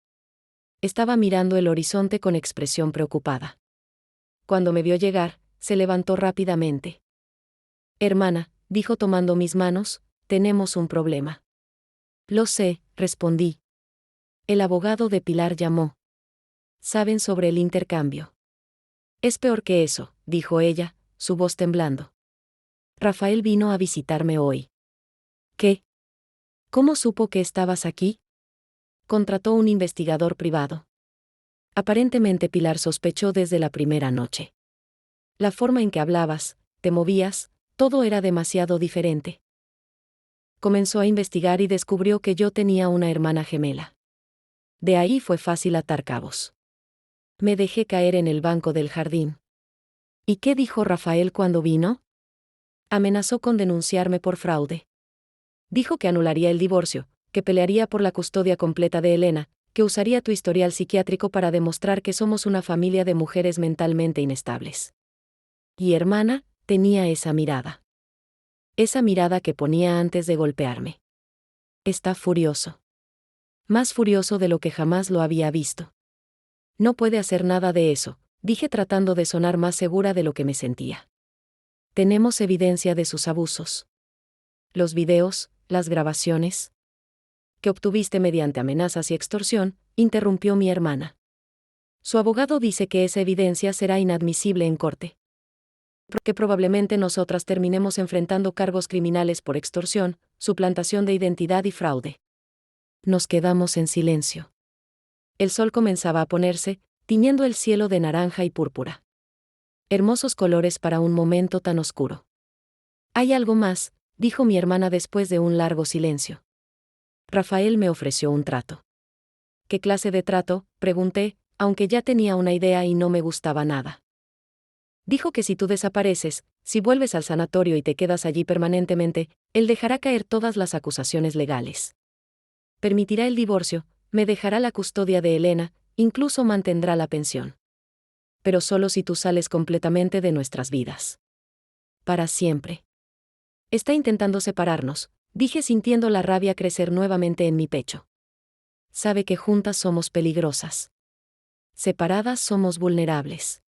Estaba mirando el horizonte con expresión preocupada. Cuando me vio llegar, se levantó rápidamente. Hermana, dijo tomando mis manos, tenemos un problema. Lo sé, respondí. El abogado de Pilar llamó. ¿Saben sobre el intercambio? Es peor que eso, dijo ella, su voz temblando. Rafael vino a visitarme hoy. ¿Qué? ¿Cómo supo que estabas aquí? Contrató un investigador privado. Aparentemente Pilar sospechó desde la primera noche. La forma en que hablabas, te movías, todo era demasiado diferente. Comenzó a investigar y descubrió que yo tenía una hermana gemela. De ahí fue fácil atar cabos. Me dejé caer en el banco del jardín. ¿Y qué dijo Rafael cuando vino? Amenazó con denunciarme por fraude. Dijo que anularía el divorcio, que pelearía por la custodia completa de Elena, que usaría tu historial psiquiátrico para demostrar que somos una familia de mujeres mentalmente inestables. Y hermana, tenía esa mirada. Esa mirada que ponía antes de golpearme. Está furioso. Más furioso de lo que jamás lo había visto. No puede hacer nada de eso, dije tratando de sonar más segura de lo que me sentía. Tenemos evidencia de sus abusos. Los videos, las grabaciones que obtuviste mediante amenazas y extorsión, interrumpió mi hermana. Su abogado dice que esa evidencia será inadmisible en corte. Que probablemente nosotras terminemos enfrentando cargos criminales por extorsión, suplantación de identidad y fraude. Nos quedamos en silencio. El sol comenzaba a ponerse, tiñendo el cielo de naranja y púrpura. Hermosos colores para un momento tan oscuro. Hay algo más, dijo mi hermana después de un largo silencio. Rafael me ofreció un trato. ¿Qué clase de trato?, pregunté, aunque ya tenía una idea y no me gustaba nada. Dijo que si tú desapareces, si vuelves al sanatorio y te quedas allí permanentemente, él dejará caer todas las acusaciones legales. Permitirá el divorcio, me dejará la custodia de Elena, incluso mantendrá la pensión. Pero solo si tú sales completamente de nuestras vidas. Para siempre. Está intentando separarnos, dije sintiendo la rabia crecer nuevamente en mi pecho. Sabe que juntas somos peligrosas. Separadas somos vulnerables.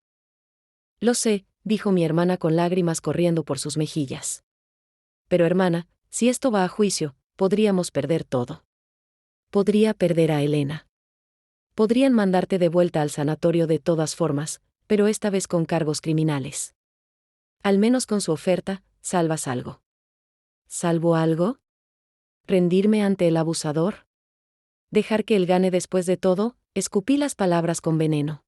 Lo sé, dijo mi hermana con lágrimas corriendo por sus mejillas. Pero hermana, si esto va a juicio, podríamos perder todo. Podría perder a Elena. Podrían mandarte de vuelta al sanatorio de todas formas, pero esta vez con cargos criminales. Al menos con su oferta, salvas algo. ¿Salvo algo? ¿Rendirme ante el abusador? ¿Dejar que él gane después de todo? Escupí las palabras con veneno.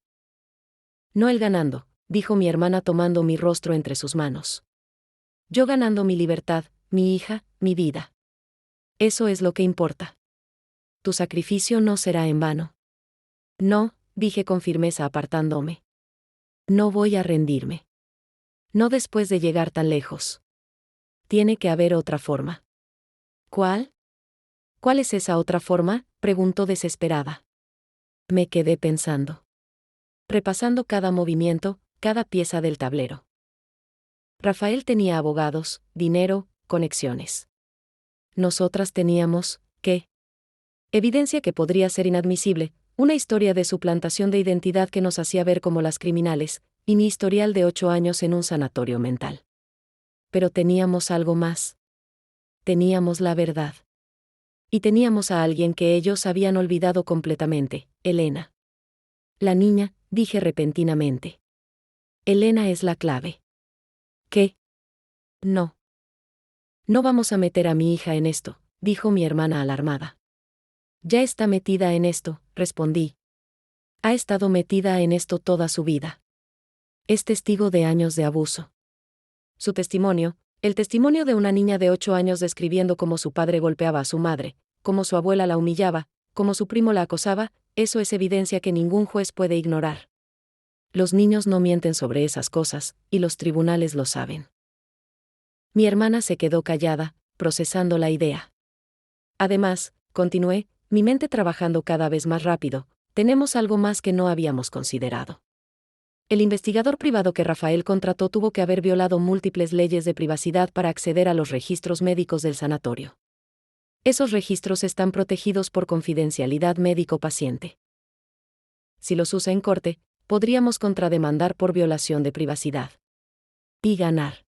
No él ganando, dijo mi hermana tomando mi rostro entre sus manos. Yo ganando mi libertad, mi hija, mi vida. Eso es lo que importa. Tu sacrificio no será en vano. No, dije con firmeza apartándome. No voy a rendirme. No después de llegar tan lejos. Tiene que haber otra forma. ¿Cuál? ¿Cuál es esa otra forma?, preguntó desesperada. Me quedé pensando. Repasando cada movimiento, cada pieza del tablero. Rafael tenía abogados, dinero, conexiones. Nosotras teníamos, ¿qué? Evidencia que podría ser inadmisible, una historia de suplantación de identidad que nos hacía ver como las criminales, y mi historial de 8 años en un sanatorio mental. Pero teníamos algo más. Teníamos la verdad. Y teníamos a alguien que ellos habían olvidado completamente, Elena. La niña, dije repentinamente. Elena es la clave. ¿Qué? No. No vamos a meter a mi hija en esto, dijo mi hermana alarmada. Ya está metida en esto, respondí. Ha estado metida en esto toda su vida. Es testigo de años de abuso. Su testimonio, el testimonio de una niña de 8 años describiendo cómo su padre golpeaba a su madre, cómo su abuela la humillaba, cómo su primo la acosaba, eso es evidencia que ningún juez puede ignorar. Los niños no mienten sobre esas cosas, y los tribunales lo saben. Mi hermana se quedó callada, procesando la idea. Además, continué, mi mente trabajando cada vez más rápido, tenemos algo más que no habíamos considerado. El investigador privado que Rafael contrató tuvo que haber violado múltiples leyes de privacidad para acceder a los registros médicos del sanatorio. Esos registros están protegidos por confidencialidad médico-paciente. Si los usa en corte, podríamos contrademandar por violación de privacidad. Y ganar.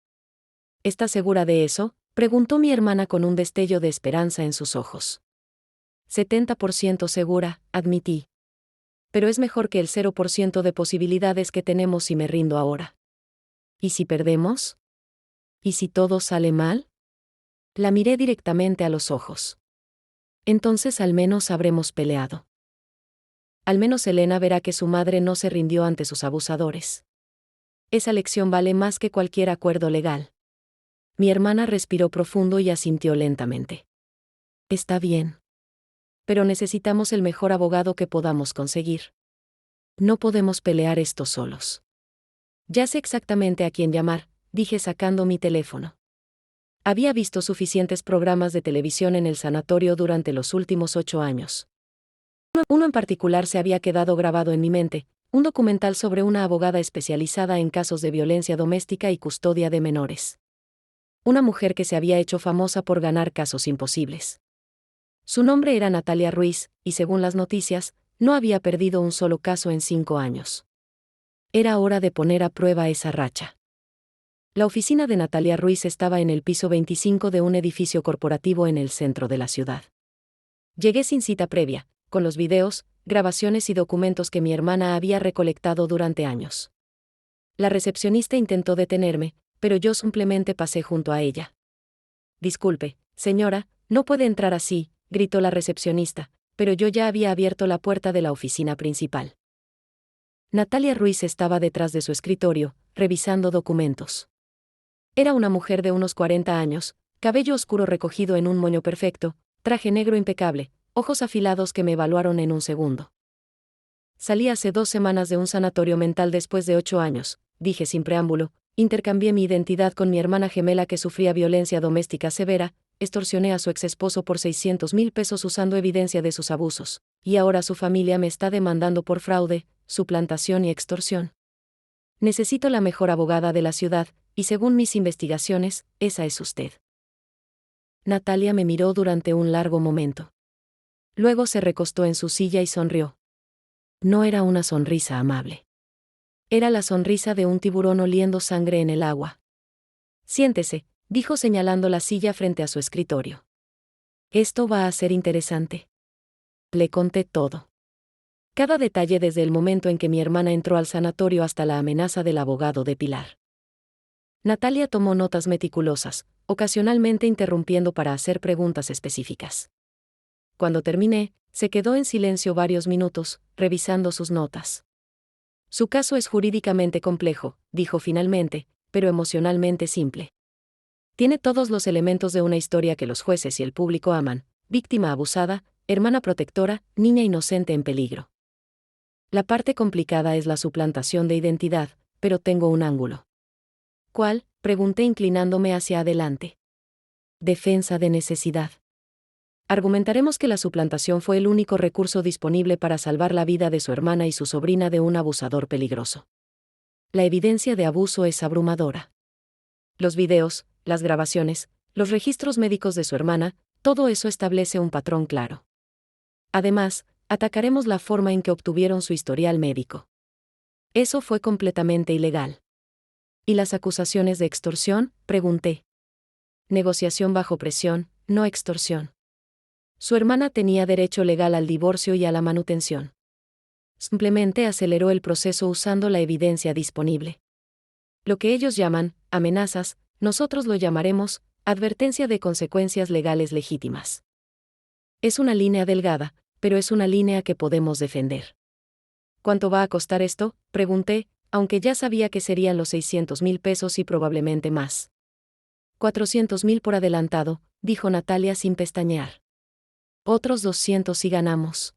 ¿Estás segura de eso?, preguntó mi hermana con un destello de esperanza en sus ojos. 70% segura, admití. Pero es mejor que el 0% de posibilidades que tenemos si me rindo ahora. ¿Y si perdemos? ¿Y si todo sale mal? La miré directamente a los ojos. Entonces al menos habremos peleado. Al menos Elena verá que su madre no se rindió ante sus abusadores. Esa lección vale más que cualquier acuerdo legal. Mi hermana respiró profundo y asintió lentamente. Está bien. Pero necesitamos el mejor abogado que podamos conseguir. No podemos pelear esto solos. Ya sé exactamente a quién llamar, dije sacando mi teléfono. Había visto suficientes programas de televisión en el sanatorio durante los últimos 8 años. Uno en particular se había quedado grabado en mi mente, un documental sobre una abogada especializada en casos de violencia doméstica y custodia de menores. Una mujer que se había hecho famosa por ganar casos imposibles. Su nombre era Natalia Ruiz, y según las noticias, no había perdido un solo caso en 5 años. Era hora de poner a prueba esa racha. La oficina de Natalia Ruiz estaba en el piso 25 de un edificio corporativo en el centro de la ciudad. Llegué sin cita previa, con los videos, grabaciones y documentos que mi hermana había recolectado durante años. La recepcionista intentó detenerme, pero yo simplemente pasé junto a ella. Disculpe, señora, no puede entrar así, gritó la recepcionista, pero yo ya había abierto la puerta de la oficina principal. Natalia Ruiz estaba detrás de su escritorio, revisando documentos. Era una mujer de unos 40 años, cabello oscuro recogido en un moño perfecto, traje negro impecable, ojos afilados que me evaluaron en un segundo. Salí hace 2 semanas de un sanatorio mental después de 8 años, dije sin preámbulo, intercambié mi identidad con mi hermana gemela que sufría violencia doméstica severa, extorsioné a su exesposo por 600,000 pesos usando evidencia de sus abusos, y ahora su familia me está demandando por fraude, suplantación y extorsión. Necesito la mejor abogada de la ciudad, y según mis investigaciones, esa es usted. Natalia me miró durante un largo momento. Luego se recostó en su silla y sonrió. No era una sonrisa amable. Era la sonrisa de un tiburón oliendo sangre en el agua. Siéntese, dijo señalando la silla frente a su escritorio. Esto va a ser interesante. Le conté todo. Cada detalle desde el momento en que mi hermana entró al sanatorio hasta la amenaza del abogado de Pilar. Natalia tomó notas meticulosas, ocasionalmente interrumpiendo para hacer preguntas específicas. Cuando terminé, se quedó en silencio varios minutos, revisando sus notas. Su caso es jurídicamente complejo, dijo finalmente, pero emocionalmente simple. Tiene todos los elementos de una historia que los jueces y el público aman: víctima abusada, hermana protectora, niña inocente en peligro. La parte complicada es la suplantación de identidad, pero tengo un ángulo. ¿Cuál?, pregunté inclinándome hacia adelante. Defensa de necesidad. Argumentaremos que la suplantación fue el único recurso disponible para salvar la vida de su hermana y su sobrina de un abusador peligroso. La evidencia de abuso es abrumadora. Los videos, las grabaciones, los registros médicos de su hermana, todo eso establece un patrón claro. Además, atacaremos la forma en que obtuvieron su historial médico. Eso fue completamente ilegal. ¿Y las acusaciones de extorsión?, pregunté. Negociación bajo presión, no extorsión. Su hermana tenía derecho legal al divorcio y a la manutención. Simplemente aceleró el proceso usando la evidencia disponible. Lo que ellos llaman amenazas, nosotros lo llamaremos advertencia de consecuencias legales legítimas. Es una línea delgada, pero es una línea que podemos defender. ¿Cuánto va a costar esto?, pregunté, aunque ya sabía que serían los 600,000 pesos y probablemente más. 400,000 por adelantado, dijo Natalia sin pestañear. Otros 200 si ganamos.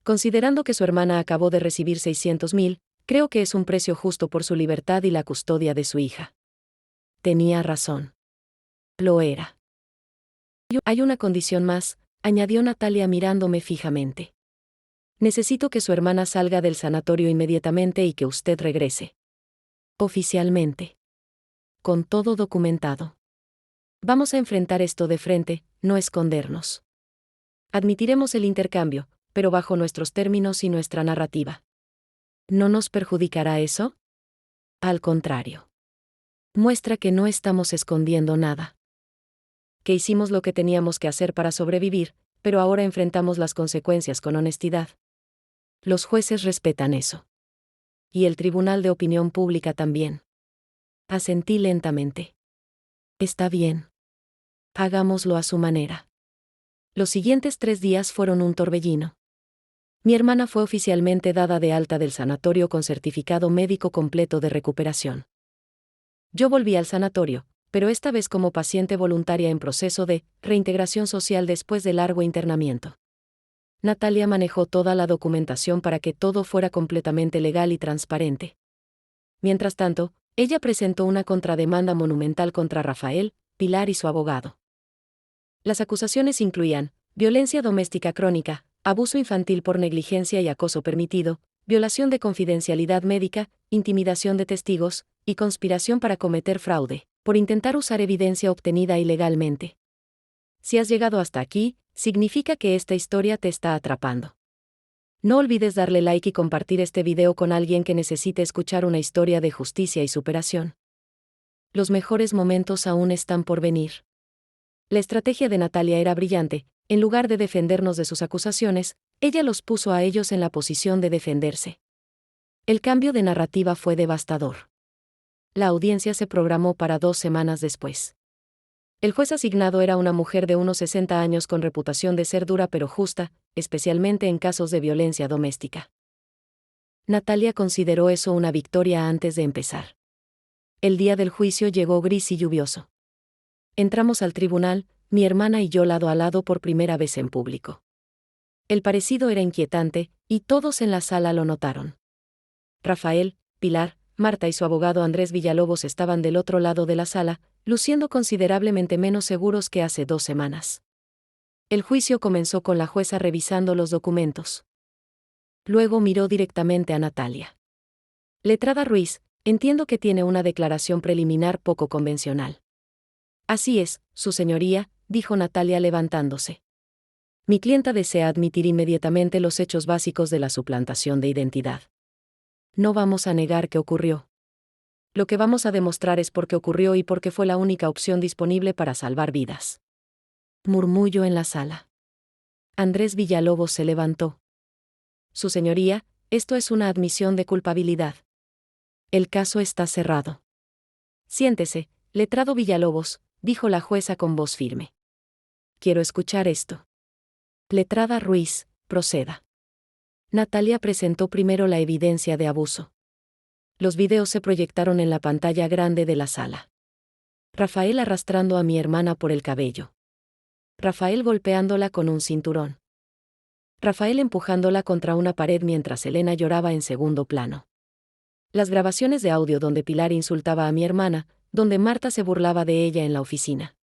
Considerando que su hermana acabó de recibir 600,000, creo que es un precio justo por su libertad y la custodia de su hija. Tenía razón. Lo era. Hay una condición más, añadió Natalia mirándome fijamente. Necesito que su hermana salga del sanatorio inmediatamente y que usted regrese. Oficialmente. Con todo documentado. Vamos a enfrentar esto de frente, no escondernos. Admitiremos el intercambio, pero bajo nuestros términos y nuestra narrativa. ¿No nos perjudicará eso? Al contrario. Muestra que no estamos escondiendo nada. Que hicimos lo que teníamos que hacer para sobrevivir, pero ahora enfrentamos las consecuencias con honestidad. Los jueces respetan eso. Y el Tribunal de Opinión Pública también. Asentí lentamente. Está bien. Hagámoslo a su manera. Los siguientes 3 días fueron un torbellino. Mi hermana fue oficialmente dada de alta del sanatorio con certificado médico completo de recuperación. Yo volví al sanatorio, pero esta vez como paciente voluntaria en proceso de reintegración social después de largo internamiento. Natalia manejó toda la documentación para que todo fuera completamente legal y transparente. Mientras tanto, ella presentó una contrademanda monumental contra Rafael, Pilar y su abogado. Las acusaciones incluían violencia doméstica crónica, abuso infantil por negligencia y acoso permitido, violación de confidencialidad médica, intimidación de testigos, y conspiración para cometer fraude, por intentar usar evidencia obtenida ilegalmente. Si has llegado hasta aquí, significa que esta historia te está atrapando. No olvides darle like y compartir este video con alguien que necesite escuchar una historia de justicia y superación. Los mejores momentos aún están por venir. La estrategia de Natalia era brillante. En lugar de defendernos de sus acusaciones, ella los puso a ellos en la posición de defenderse. El cambio de narrativa fue devastador. La audiencia se programó para 2 semanas después. El juez asignado era una mujer de unos 60 años con reputación de ser dura pero justa, especialmente en casos de violencia doméstica. Natalia consideró eso una victoria antes de empezar. El día del juicio llegó gris y lluvioso. Entramos al tribunal, mi hermana y yo lado a lado por primera vez en público. El parecido era inquietante, y todos en la sala lo notaron. Rafael, Pilar, Marta y su abogado Andrés Villalobos estaban del otro lado de la sala, luciendo considerablemente menos seguros que hace 2 semanas. El juicio comenzó con la jueza revisando los documentos. Luego miró directamente a Natalia. Letrada Ruiz, entiendo que tiene una declaración preliminar poco convencional. Así es, su señoría, dijo Natalia levantándose. Mi clienta desea admitir inmediatamente los hechos básicos de la suplantación de identidad. No vamos a negar que ocurrió. Lo que vamos a demostrar es por qué ocurrió y por qué fue la única opción disponible para salvar vidas. Murmullo en la sala. Andrés Villalobos se levantó. Su señoría, esto es una admisión de culpabilidad. El caso está cerrado. Siéntese, letrado Villalobos, dijo la jueza con voz firme. Quiero escuchar esto. Letrada Ruiz, proceda. Natalia presentó primero la evidencia de abuso. Los videos se proyectaron en la pantalla grande de la sala. Rafael arrastrando a mi hermana por el cabello. Rafael golpeándola con un cinturón. Rafael empujándola contra una pared mientras Elena lloraba en segundo plano. Las grabaciones de audio donde Pilar insultaba a mi hermana, donde Marta se burlaba de ella en la oficina.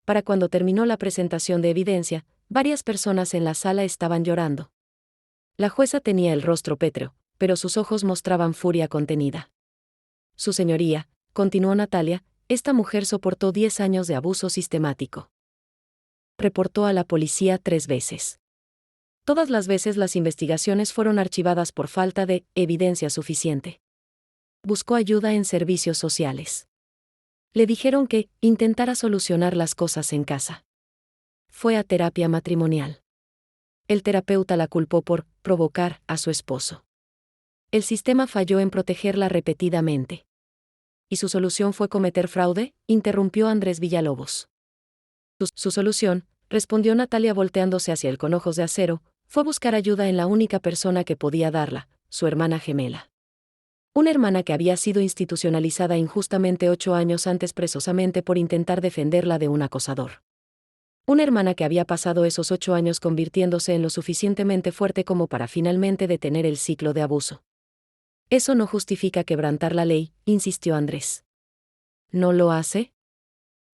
Para cuando terminó la presentación de evidencia, varias personas en la sala estaban llorando. La jueza tenía el rostro pétreo, pero sus ojos mostraban furia contenida. Su señoría, continuó Natalia, esta mujer soportó 10 años de abuso sistemático. Reportó a la policía 3 veces. Todas las veces las investigaciones fueron archivadas por falta de evidencia suficiente. Buscó ayuda en servicios sociales. Le dijeron que intentara solucionar las cosas en casa. Fue a terapia matrimonial. El terapeuta la culpó por provocar a su esposo. El sistema falló en protegerla repetidamente. ¿Y su solución fue cometer fraude?, interrumpió Andrés Villalobos. Su solución, respondió Natalia volteándose hacia él con ojos de acero, fue buscar ayuda en la única persona que podía darla, su hermana gemela. Una hermana que había sido institucionalizada injustamente 8 años antes precisamente por intentar defenderla de un acosador. Una hermana que había pasado esos 8 años convirtiéndose en lo suficientemente fuerte como para finalmente detener el ciclo de abuso. Eso no justifica quebrantar la ley, insistió Andrés. ¿No lo hace?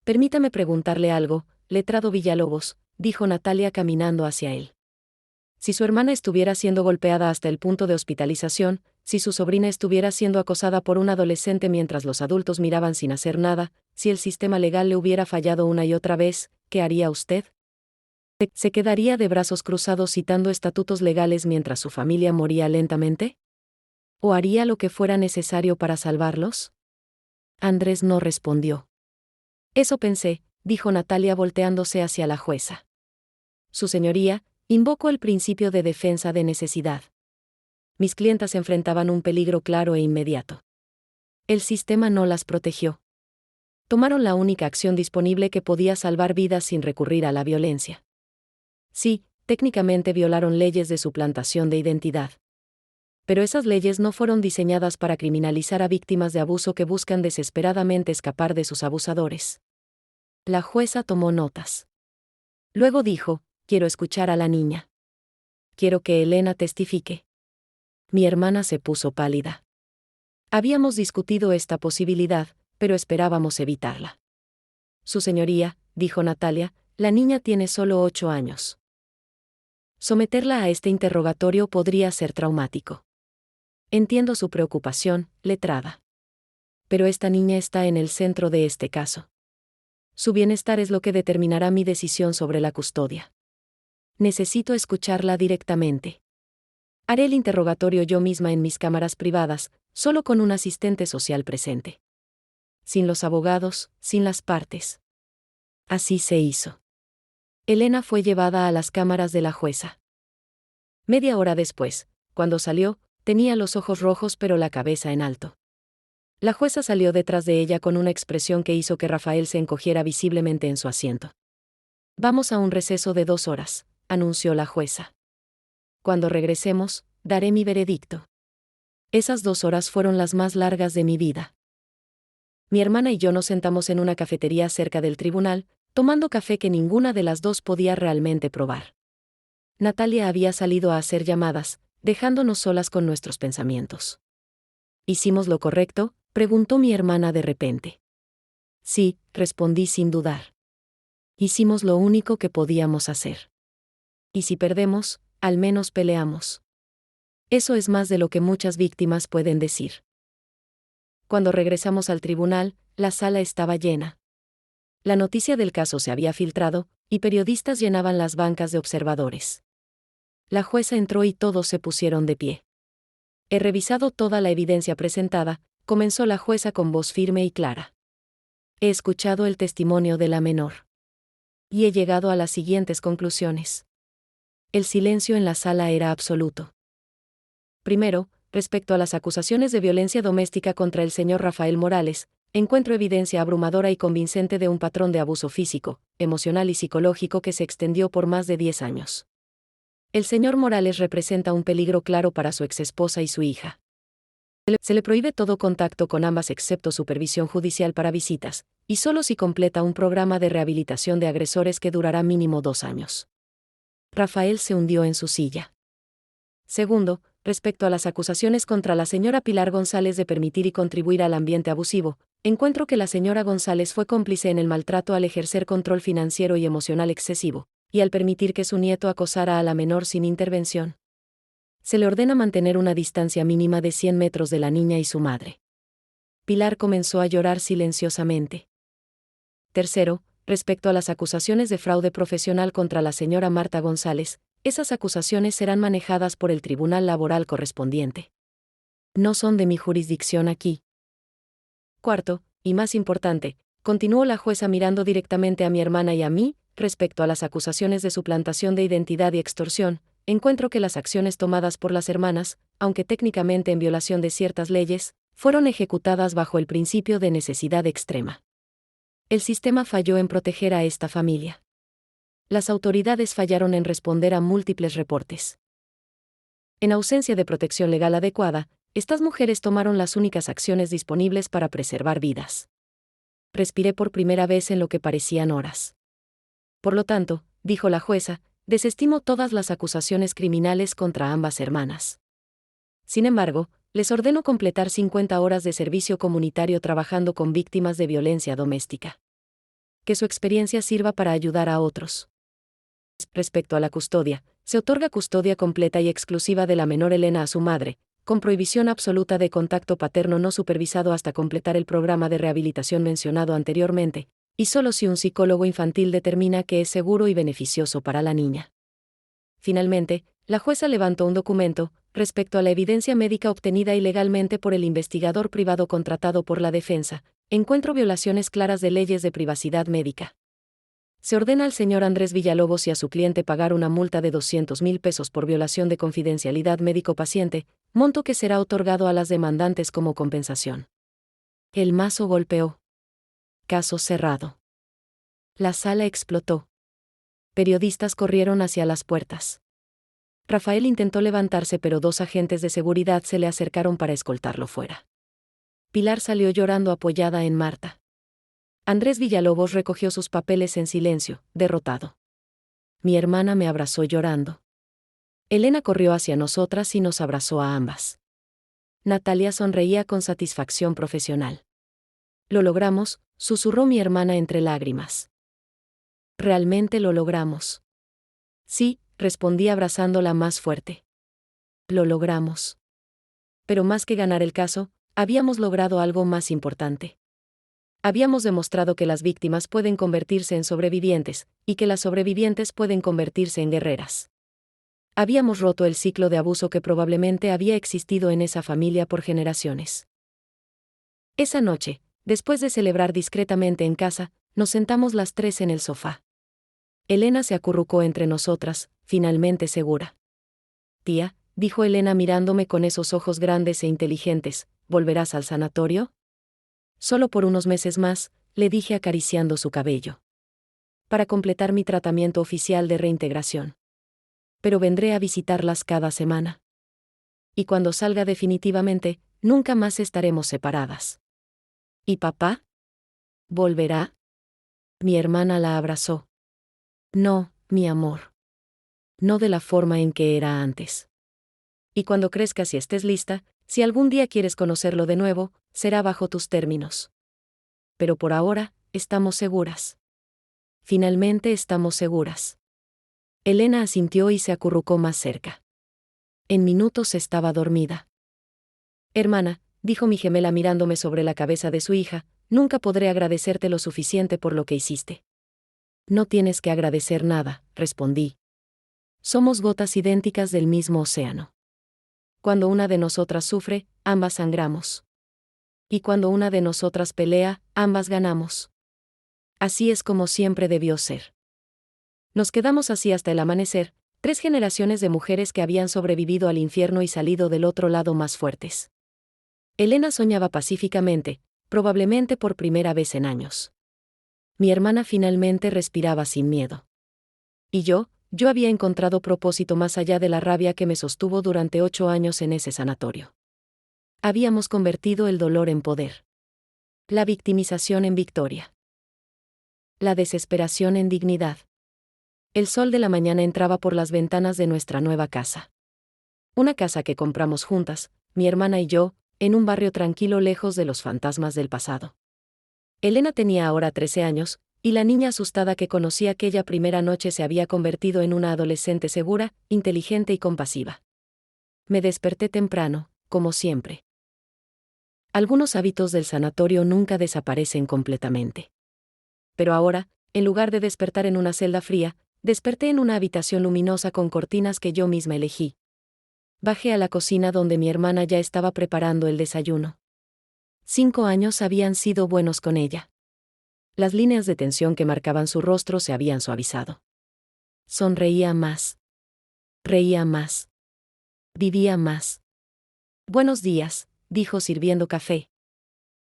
Permítame preguntarle algo, letrado Villalobos, dijo Natalia caminando hacia él. Si su hermana estuviera siendo golpeada hasta el punto de hospitalización, si su sobrina estuviera siendo acosada por un adolescente mientras los adultos miraban sin hacer nada, si el sistema legal le hubiera fallado una y otra vez, ¿qué haría usted? ¿Se quedaría de brazos cruzados citando estatutos legales mientras su familia moría lentamente? ¿O haría lo que fuera necesario para salvarlos? Andrés no respondió. Eso pensé, dijo Natalia volteándose hacia la jueza. Su señoría, invoco el principio de defensa de necesidad. Mis clientas enfrentaban un peligro claro e inmediato. El sistema no las protegió. Tomaron la única acción disponible que podía salvar vidas sin recurrir a la violencia. Sí, técnicamente violaron leyes de suplantación de identidad. Pero esas leyes no fueron diseñadas para criminalizar a víctimas de abuso que buscan desesperadamente escapar de sus abusadores. La jueza tomó notas. Luego dijo, quiero escuchar a la niña. Quiero que Elena testifique. Mi hermana se puso pálida. Habíamos discutido esta posibilidad, pero esperábamos evitarla. Su señoría, dijo Natalia, la niña tiene solo 8 años. Someterla a este interrogatorio podría ser traumático. Entiendo su preocupación, letrada. Pero esta niña está en el centro de este caso. Su bienestar es lo que determinará mi decisión sobre la custodia. Necesito escucharla directamente. Haré el interrogatorio yo misma en mis cámaras privadas, solo con un asistente social presente. Sin los abogados, sin las partes. Así se hizo. Elena fue llevada a las cámaras de la jueza. Media hora después, cuando salió, tenía los ojos rojos pero la cabeza en alto. La jueza salió detrás de ella con una expresión que hizo que Rafael se encogiera visiblemente en su asiento. Vamos a un receso de 2 horas, anunció la jueza. Cuando regresemos, daré mi veredicto. Esas 2 horas fueron las más largas de mi vida. Mi hermana y yo nos sentamos en una cafetería cerca del tribunal, tomando café que ninguna de las dos podía realmente probar. Natalia había salido a hacer llamadas, dejándonos solas con nuestros pensamientos. ¿Hicimos lo correcto?, preguntó mi hermana de repente. Sí, respondí sin dudar. Hicimos lo único que podíamos hacer. Y si perdemos, al menos peleamos. Eso es más de lo que muchas víctimas pueden decir. Cuando regresamos al tribunal, la sala estaba llena. La noticia del caso se había filtrado, y periodistas llenaban las bancas de observadores. La jueza entró y todos se pusieron de pie. He revisado toda la evidencia presentada, comenzó la jueza con voz firme y clara. He escuchado el testimonio de la menor. Y he llegado a las siguientes conclusiones. El silencio en la sala era absoluto. Primero, respecto a las acusaciones de violencia doméstica contra el señor Rafael Morales, encuentro evidencia abrumadora y convincente de un patrón de abuso físico, emocional y psicológico que se extendió por más de 10 años. El señor Morales representa un peligro claro para su exesposa y su hija. Se le prohíbe todo contacto con ambas excepto supervisión judicial para visitas, y solo si completa un programa de rehabilitación de agresores que durará mínimo 2 años. Rafael se hundió en su silla. Segundo, respecto a las acusaciones contra la señora Pilar González de permitir y contribuir al ambiente abusivo, encuentro que la señora González fue cómplice en el maltrato al ejercer control financiero y emocional excesivo, y al permitir que su nieto acosara a la menor sin intervención. Se le ordena mantener una distancia mínima de 100 metros de la niña y su madre. Pilar comenzó a llorar silenciosamente. Tercero, respecto a las acusaciones de fraude profesional contra la señora Marta González, esas acusaciones serán manejadas por el tribunal laboral correspondiente. No son de mi jurisdicción aquí. Cuarto, y más importante, continuó la jueza mirando directamente a mi hermana y a mí, respecto a las acusaciones de suplantación de identidad y extorsión, encuentro que las acciones tomadas por las hermanas, aunque técnicamente en violación de ciertas leyes, fueron ejecutadas bajo el principio de necesidad extrema. El sistema falló en proteger a esta familia. Las autoridades fallaron en responder a múltiples reportes. En ausencia de protección legal adecuada, estas mujeres tomaron las únicas acciones disponibles para preservar vidas. Respiré por primera vez en lo que parecían horas. Por lo tanto, dijo la jueza, desestimo todas las acusaciones criminales contra ambas hermanas. Sin embargo, les ordeno completar 50 horas de servicio comunitario trabajando con víctimas de violencia doméstica. Que su experiencia sirva para ayudar a otros. Respecto a la custodia, se otorga custodia completa y exclusiva de la menor Elena a su madre, con prohibición absoluta de contacto paterno no supervisado hasta completar el programa de rehabilitación mencionado anteriormente, y solo si un psicólogo infantil determina que es seguro y beneficioso para la niña. Finalmente, la jueza levantó un documento, respecto a la evidencia médica obtenida ilegalmente por el investigador privado contratado por la defensa, encuentro violaciones claras de leyes de privacidad médica. Se ordena al señor Andrés Villalobos y a su cliente pagar una multa de 200,000 pesos por violación de confidencialidad médico-paciente, monto que será otorgado a las demandantes como compensación. El mazo golpeó. Caso cerrado. La sala explotó. Periodistas corrieron hacia las puertas. Rafael intentó levantarse, pero 2 agentes de seguridad se le acercaron para escoltarlo fuera. Pilar salió llorando apoyada en Marta. Andrés Villalobos recogió sus papeles en silencio, derrotado. Mi hermana me abrazó llorando. Elena corrió hacia nosotras y nos abrazó a ambas. Natalia sonreía con satisfacción profesional. Lo logramos, susurró mi hermana entre lágrimas. Realmente lo logramos. Sí, respondí abrazándola más fuerte. Lo logramos. Pero más que ganar el caso, habíamos logrado algo más importante. Habíamos demostrado que las víctimas pueden convertirse en sobrevivientes, y que las sobrevivientes pueden convertirse en guerreras. Habíamos roto el ciclo de abuso que probablemente había existido en esa familia por generaciones. Esa noche, después de celebrar discretamente en casa, nos sentamos las 3 en el sofá. Elena se acurrucó entre nosotras, finalmente segura. Tía, dijo Elena mirándome con esos ojos grandes e inteligentes, ¿volverás al sanatorio? Solo por unos meses más, le dije acariciando su cabello. Para completar mi tratamiento oficial de reintegración. Pero vendré a visitarlas cada semana. Y cuando salga definitivamente, nunca más estaremos separadas. ¿Y papá? ¿Volverá? Mi hermana la abrazó. No, mi amor. No de la forma en que era antes. Y cuando crezcas y estés lista, si algún día quieres conocerlo de nuevo, será bajo tus términos. Pero por ahora, estamos seguras. Finalmente estamos seguras. Elena asintió y se acurrucó más cerca. En minutos estaba dormida. Hermana, dijo mi gemela mirándome sobre la cabeza de su hija, nunca podré agradecerte lo suficiente por lo que hiciste. No tienes que agradecer nada, respondí. Somos gotas idénticas del mismo océano. Cuando una de nosotras sufre, ambas sangramos. Y cuando una de nosotras pelea, ambas ganamos. Así es como siempre debió ser. Nos quedamos así hasta el amanecer, 3 generaciones de mujeres que habían sobrevivido al infierno y salido del otro lado más fuertes. Elena soñaba pacíficamente, probablemente por primera vez en años. Mi hermana finalmente respiraba sin miedo. Y yo había encontrado propósito más allá de la rabia que me sostuvo durante 8 años en ese sanatorio. Habíamos convertido el dolor en poder. La victimización en victoria. La desesperación en dignidad. El sol de la mañana entraba por las ventanas de nuestra nueva casa. Una casa que compramos juntas, mi hermana y yo, en un barrio tranquilo lejos de los fantasmas del pasado. Elena tenía ahora 13 años, y la niña asustada que conocí aquella primera noche se había convertido en una adolescente segura, inteligente y compasiva. Me desperté temprano, como siempre. Algunos hábitos del sanatorio nunca desaparecen completamente. Pero ahora, en lugar de despertar en una celda fría, desperté en una habitación luminosa con cortinas que yo misma elegí. Bajé a la cocina donde mi hermana ya estaba preparando el desayuno. 5 años habían sido buenos con ella. Las líneas de tensión que marcaban su rostro se habían suavizado. Sonreía más. Reía más. Vivía más. Buenos días, dijo sirviendo café.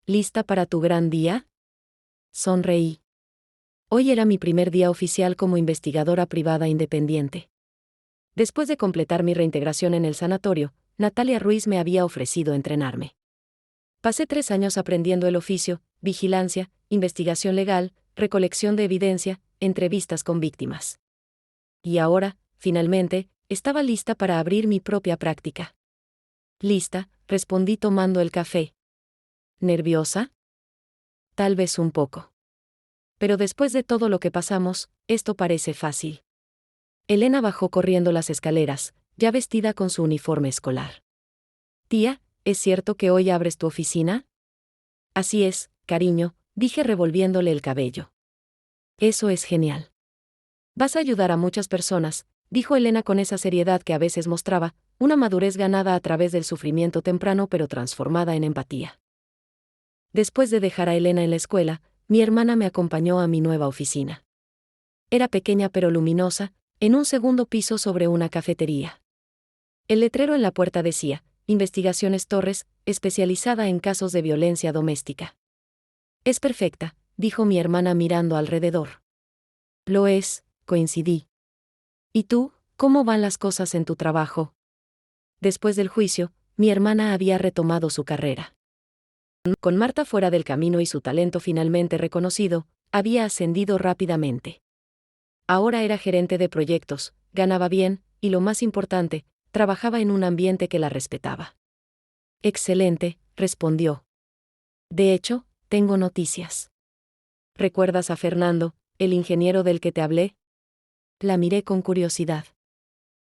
¿Lista para tu gran día? Sonreí. Hoy era mi primer día oficial como investigadora privada independiente. Después de completar mi reintegración en el sanatorio, Natalia Ruiz me había ofrecido entrenarme. Pasé 3 años aprendiendo el oficio, vigilancia, investigación legal, recolección de evidencia, entrevistas con víctimas. Y ahora, finalmente, estaba lista para abrir mi propia práctica. Lista, respondí tomando el café. ¿Nerviosa? Tal vez un poco. Pero después de todo lo que pasamos, esto parece fácil. Elena bajó corriendo las escaleras, ya vestida con su uniforme escolar. Tía, ¿es cierto que hoy abres tu oficina? Así es, cariño, dije revolviéndole el cabello. Eso es genial. Vas a ayudar a muchas personas, dijo Elena con esa seriedad que a veces mostraba, una madurez ganada a través del sufrimiento temprano pero transformada en empatía. Después de dejar a Elena en la escuela, mi hermana me acompañó a mi nueva oficina. Era pequeña pero luminosa, en un segundo piso sobre una cafetería. El letrero en la puerta decía, Investigaciones Torres, especializada en casos de violencia doméstica. Es perfecta, dijo mi hermana mirando alrededor. Lo es, coincidí. ¿Y tú, cómo van las cosas en tu trabajo? Después del juicio, mi hermana había retomado su carrera. Con Marta fuera del camino y su talento finalmente reconocido, había ascendido rápidamente. Ahora era gerente de proyectos, ganaba bien, y lo más importante, trabajaba en un ambiente que la respetaba. Excelente, respondió. De hecho, tengo noticias. ¿Recuerdas a Fernando, el ingeniero del que te hablé? La miré con curiosidad.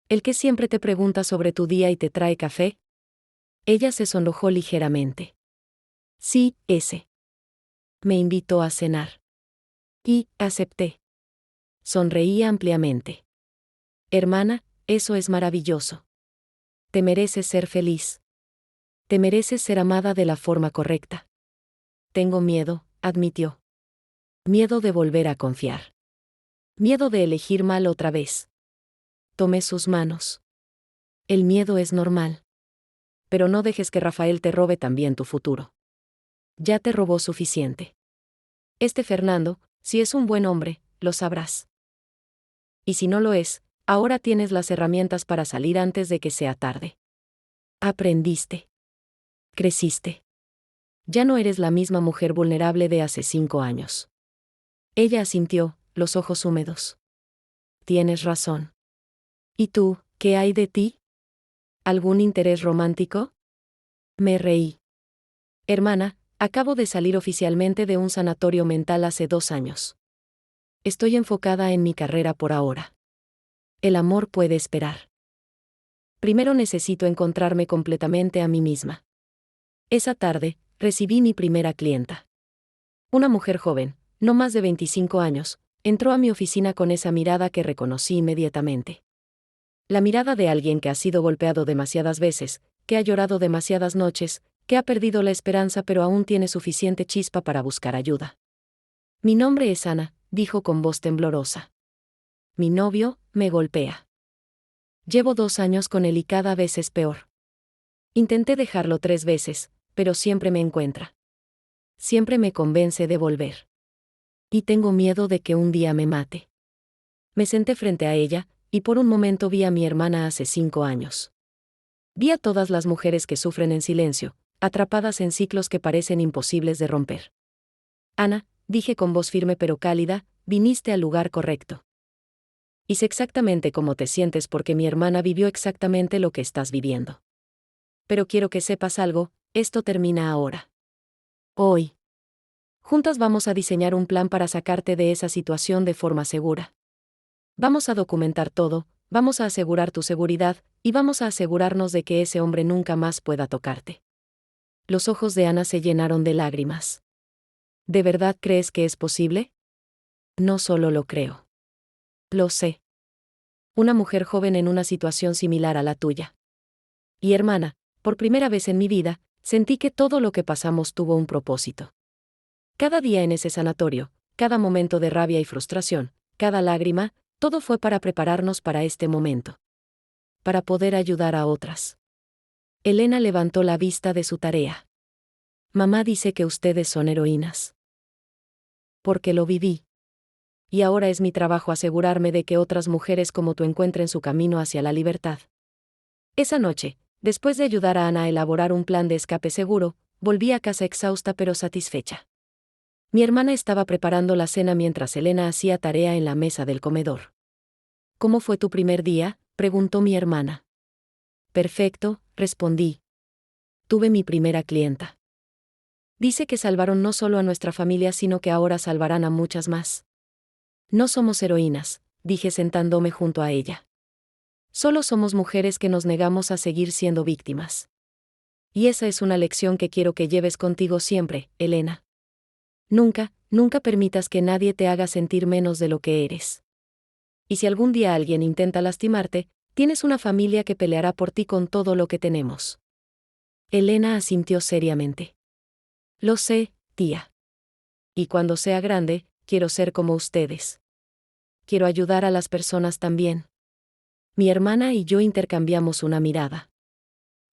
¿El que siempre te pregunta sobre tu día y te trae café? Ella se sonrojó ligeramente. Sí, ese. Me invitó a cenar. Y acepté. Sonreí ampliamente. Hermana, eso es maravilloso. Te mereces ser feliz. Te mereces ser amada de la forma correcta. Tengo miedo, admitió. Miedo de volver a confiar. Miedo de elegir mal otra vez. Tomé sus manos. El miedo es normal. Pero no dejes que Rafael te robe también tu futuro. Ya te robó suficiente. Este Fernando, si es un buen hombre, lo sabrás. Y si no lo es, ahora tienes las herramientas para salir antes de que sea tarde. Aprendiste. Creciste. Ya no eres la misma mujer vulnerable de hace 5 años. Ella asintió, los ojos húmedos. Tienes razón. ¿Y tú, qué hay de ti? ¿Algún interés romántico? Me reí. Hermana, acabo de salir oficialmente de un sanatorio mental hace 2 años. Estoy enfocada en mi carrera por ahora. El amor puede esperar. Primero necesito encontrarme completamente a mí misma. Esa tarde, recibí mi primera clienta. Una mujer joven, no más de 25 años, entró a mi oficina con esa mirada que reconocí inmediatamente. La mirada de alguien que ha sido golpeado demasiadas veces, que ha llorado demasiadas noches, que ha perdido la esperanza pero aún tiene suficiente chispa para buscar ayuda. Mi nombre es Ana, dijo con voz temblorosa. Mi novio me golpea. Llevo 2 años con él y cada vez es peor. Intenté dejarlo 3 veces, pero siempre me encuentra. Siempre me convence de volver. Y tengo miedo de que un día me mate. Me senté frente a ella, y por un momento vi a mi hermana hace 5 años. Vi a todas las mujeres que sufren en silencio, atrapadas en ciclos que parecen imposibles de romper. Ana, dije con voz firme pero cálida, viniste al lugar correcto. Y sé exactamente cómo te sientes porque mi hermana vivió exactamente lo que estás viviendo. Pero quiero que sepas algo, esto termina ahora. Hoy. Juntas vamos a diseñar un plan para sacarte de esa situación de forma segura. Vamos a documentar todo, vamos a asegurar tu seguridad, y vamos a asegurarnos de que ese hombre nunca más pueda tocarte. Los ojos de Ana se llenaron de lágrimas. ¿De verdad crees que es posible? No solo lo creo. Lo sé. Una mujer joven en una situación similar a la tuya. Y hermana, por primera vez en mi vida, sentí que todo lo que pasamos tuvo un propósito. Cada día en ese sanatorio, cada momento de rabia y frustración, cada lágrima, todo fue para prepararnos para este momento. Para poder ayudar a otras. Elena levantó la vista de su tarea. Mamá dice que ustedes son heroínas. Porque lo viví. Y ahora es mi trabajo asegurarme de que otras mujeres como tú encuentren su camino hacia la libertad. Esa noche, después de ayudar a Ana a elaborar un plan de escape seguro, volví a casa exhausta pero satisfecha. Mi hermana estaba preparando la cena mientras Elena hacía tarea en la mesa del comedor. ¿Cómo fue tu primer día?, preguntó mi hermana. Perfecto, respondí. Tuve mi primera clienta. Dice que salvaron no solo a nuestra familia sino que ahora salvarán a muchas más. No somos heroínas, dije sentándome junto a ella. Solo somos mujeres que nos negamos a seguir siendo víctimas. Y esa es una lección que quiero que lleves contigo siempre, Elena. Nunca, nunca permitas que nadie te haga sentir menos de lo que eres. Y si algún día alguien intenta lastimarte, tienes una familia que peleará por ti con todo lo que tenemos. Elena asintió seriamente. Lo sé, tía. Y cuando sea grande, quiero ser como ustedes. Quiero ayudar a las personas también. Mi hermana y yo intercambiamos una mirada.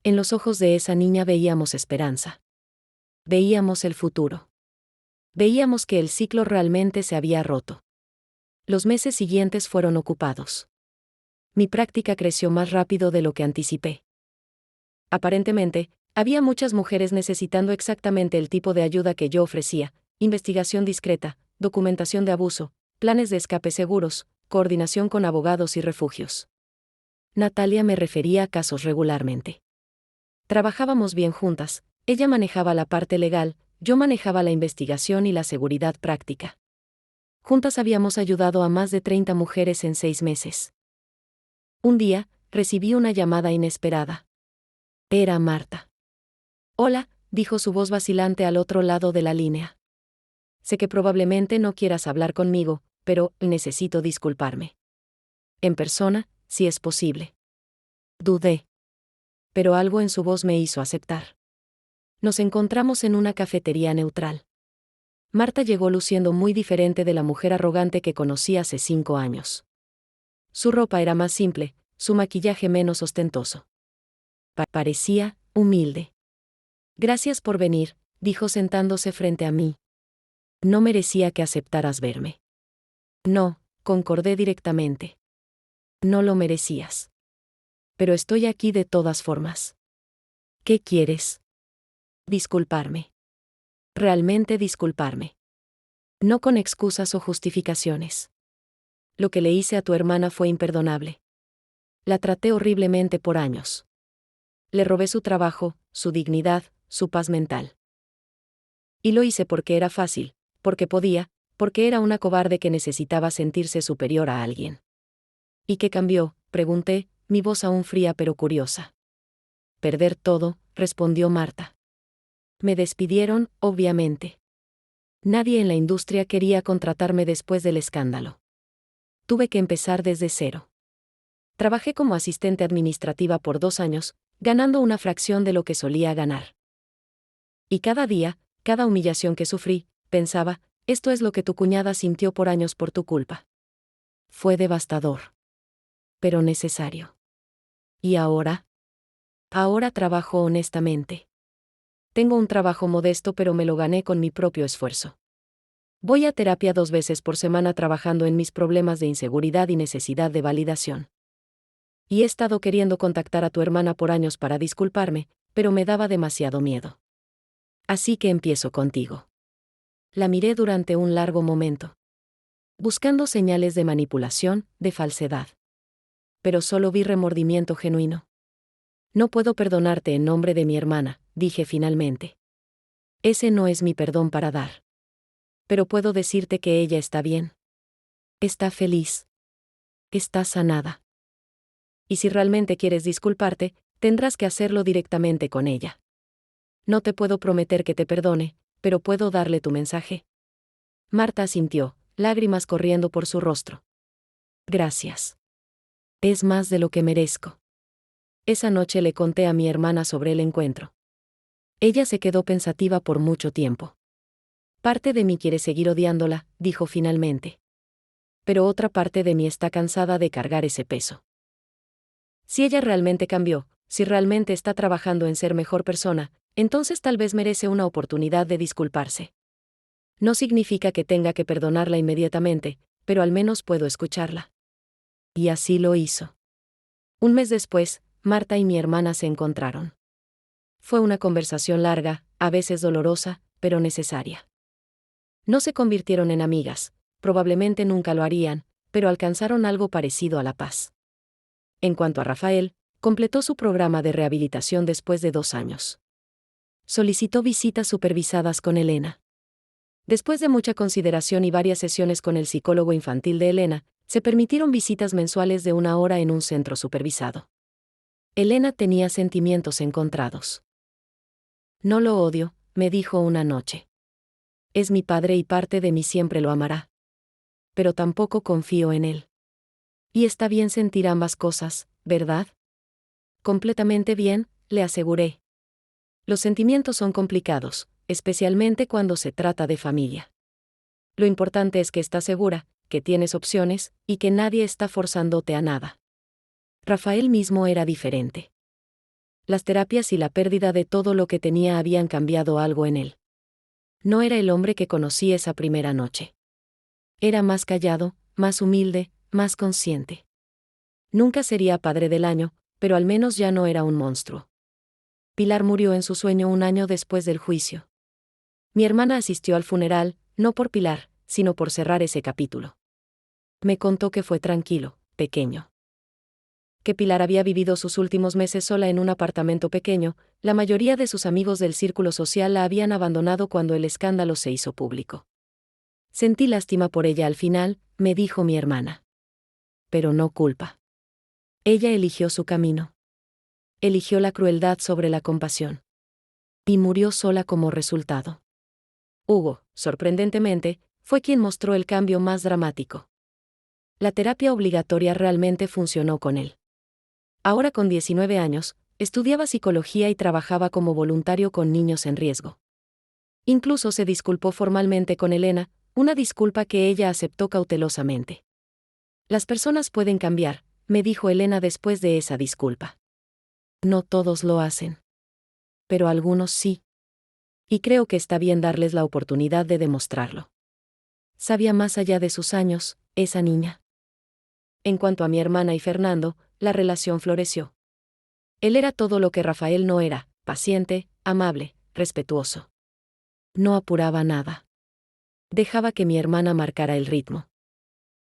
En los ojos de esa niña veíamos esperanza. Veíamos el futuro. Veíamos que el ciclo realmente se había roto. Los meses siguientes fueron ocupados. Mi práctica creció más rápido de lo que anticipé. Aparentemente, había muchas mujeres necesitando exactamente el tipo de ayuda que yo ofrecía: investigación discreta, documentación de abuso, planes de escape seguros, coordinación con abogados y refugios. Natalia me refería a casos regularmente. Trabajábamos bien juntas, ella manejaba la parte legal, yo manejaba la investigación y la seguridad práctica. Juntas habíamos ayudado a más de 30 mujeres en 6 meses. Un día, recibí una llamada inesperada. Era Marta. Hola, dijo su voz vacilante al otro lado de la línea. Sé que probablemente no quieras hablar conmigo, pero necesito disculparme. En persona, si es posible. Dudé. Pero algo en su voz me hizo aceptar. Nos encontramos en una cafetería neutral. Marta llegó luciendo muy diferente de la mujer arrogante que conocí hace 5 años. Su ropa era más simple, su maquillaje menos ostentoso. Parecía humilde. Gracias por venir, dijo sentándose frente a mí. No merecía que aceptaras verme. No, concordé directamente. No lo merecías. Pero estoy aquí de todas formas. ¿Qué quieres? Disculparme. Realmente disculparme. No con excusas o justificaciones. Lo que le hice a tu hermana fue imperdonable. La traté horriblemente por años. Le robé su trabajo, su dignidad, su paz mental. Y lo hice porque era fácil, porque podía, porque era una cobarde que necesitaba sentirse superior a alguien. ¿Y qué cambió?, pregunté, mi voz aún fría pero curiosa. Perder todo, respondió Marta. Me despidieron, obviamente. Nadie en la industria quería contratarme después del escándalo. Tuve que empezar desde cero. Trabajé como asistente administrativa por 2 años, ganando una fracción de lo que solía ganar. Y cada día, cada humillación que sufrí, pensaba, esto es lo que tu cuñada sintió por años por tu culpa. Fue devastador. Pero necesario. ¿Y ahora? Ahora trabajo honestamente. Tengo un trabajo modesto pero me lo gané con mi propio esfuerzo. Voy a terapia 2 veces por semana trabajando en mis problemas de inseguridad y necesidad de validación. Y he estado queriendo contactar a tu hermana por años para disculparme, pero me daba demasiado miedo. Así que empiezo contigo. La miré durante un largo momento. buscando señales de manipulación, de falsedad. Pero solo vi remordimiento genuino. No puedo perdonarte en nombre de mi hermana, dije finalmente. Ese no es mi perdón para dar. Pero puedo decirte que ella está bien. Está feliz. Está sanada. Y si realmente quieres disculparte, tendrás que hacerlo directamente con ella. No te puedo prometer que te perdone, pero puedo darle tu mensaje. Marta asintió, lágrimas corriendo por su rostro. Gracias. Es más de lo que merezco. Esa noche le conté a mi hermana sobre el encuentro. Ella se quedó pensativa por mucho tiempo. Parte de mí quiere seguir odiándola, dijo finalmente. Pero otra parte de mí está cansada de cargar ese peso. Si ella realmente cambió, si realmente está trabajando en ser mejor persona, entonces tal vez merece una oportunidad de disculparse. No significa que tenga que perdonarla inmediatamente, pero al menos puedo escucharla. Y así lo hizo. Un mes después, Marta y mi hermana se encontraron. Fue una conversación larga, a veces dolorosa, pero necesaria. No se convirtieron en amigas, probablemente nunca lo harían, pero alcanzaron algo parecido a la paz. En cuanto a Rafael, completó su programa de rehabilitación después de 2 años. Solicitó visitas supervisadas con Elena. Después de mucha consideración y varias sesiones con el psicólogo infantil de Elena, se permitieron visitas mensuales de 1 hora en un centro supervisado. Elena tenía sentimientos encontrados. No lo odio, me dijo una noche. Es mi padre y parte de mí siempre lo amará. Pero tampoco confío en él. Y está bien sentir ambas cosas, ¿verdad? Completamente bien, le aseguré. Los sentimientos son complicados, especialmente cuando se trata de familia. Lo importante es que estás segura, que tienes opciones, y que nadie está forzándote a nada. Rafael mismo era diferente. Las terapias y la pérdida de todo lo que tenía habían cambiado algo en él. No era el hombre que conocí esa primera noche. Era más callado, más humilde, más consciente. Nunca sería padre del año, pero al menos ya no era un monstruo. Pilar murió en su sueño 1 año después del juicio. Mi hermana asistió al funeral, no por Pilar, sino por cerrar ese capítulo. Me contó que fue tranquilo, pequeño. Que Pilar había vivido sus últimos meses sola en un apartamento pequeño, la mayoría de sus amigos del círculo social la habían abandonado cuando el escándalo se hizo público. Sentí lástima por ella al final, me dijo mi hermana. Pero no culpa. Ella eligió su camino. Eligió la crueldad sobre la compasión. Y murió sola como resultado. Hugo, sorprendentemente, fue quien mostró el cambio más dramático. La terapia obligatoria realmente funcionó con él. Ahora con 19 años, estudiaba psicología y trabajaba como voluntario con niños en riesgo. Incluso se disculpó formalmente con Elena, una disculpa que ella aceptó cautelosamente. Las personas pueden cambiar, me dijo Elena después de esa disculpa. No todos lo hacen. Pero algunos sí. Y creo que está bien darles la oportunidad de demostrarlo. Sabía más allá de sus años, esa niña. En cuanto a mi hermana y Fernando, la relación floreció. Él era todo lo que Rafael no era, paciente, amable, respetuoso. No apuraba nada. Dejaba que mi hermana marcara el ritmo.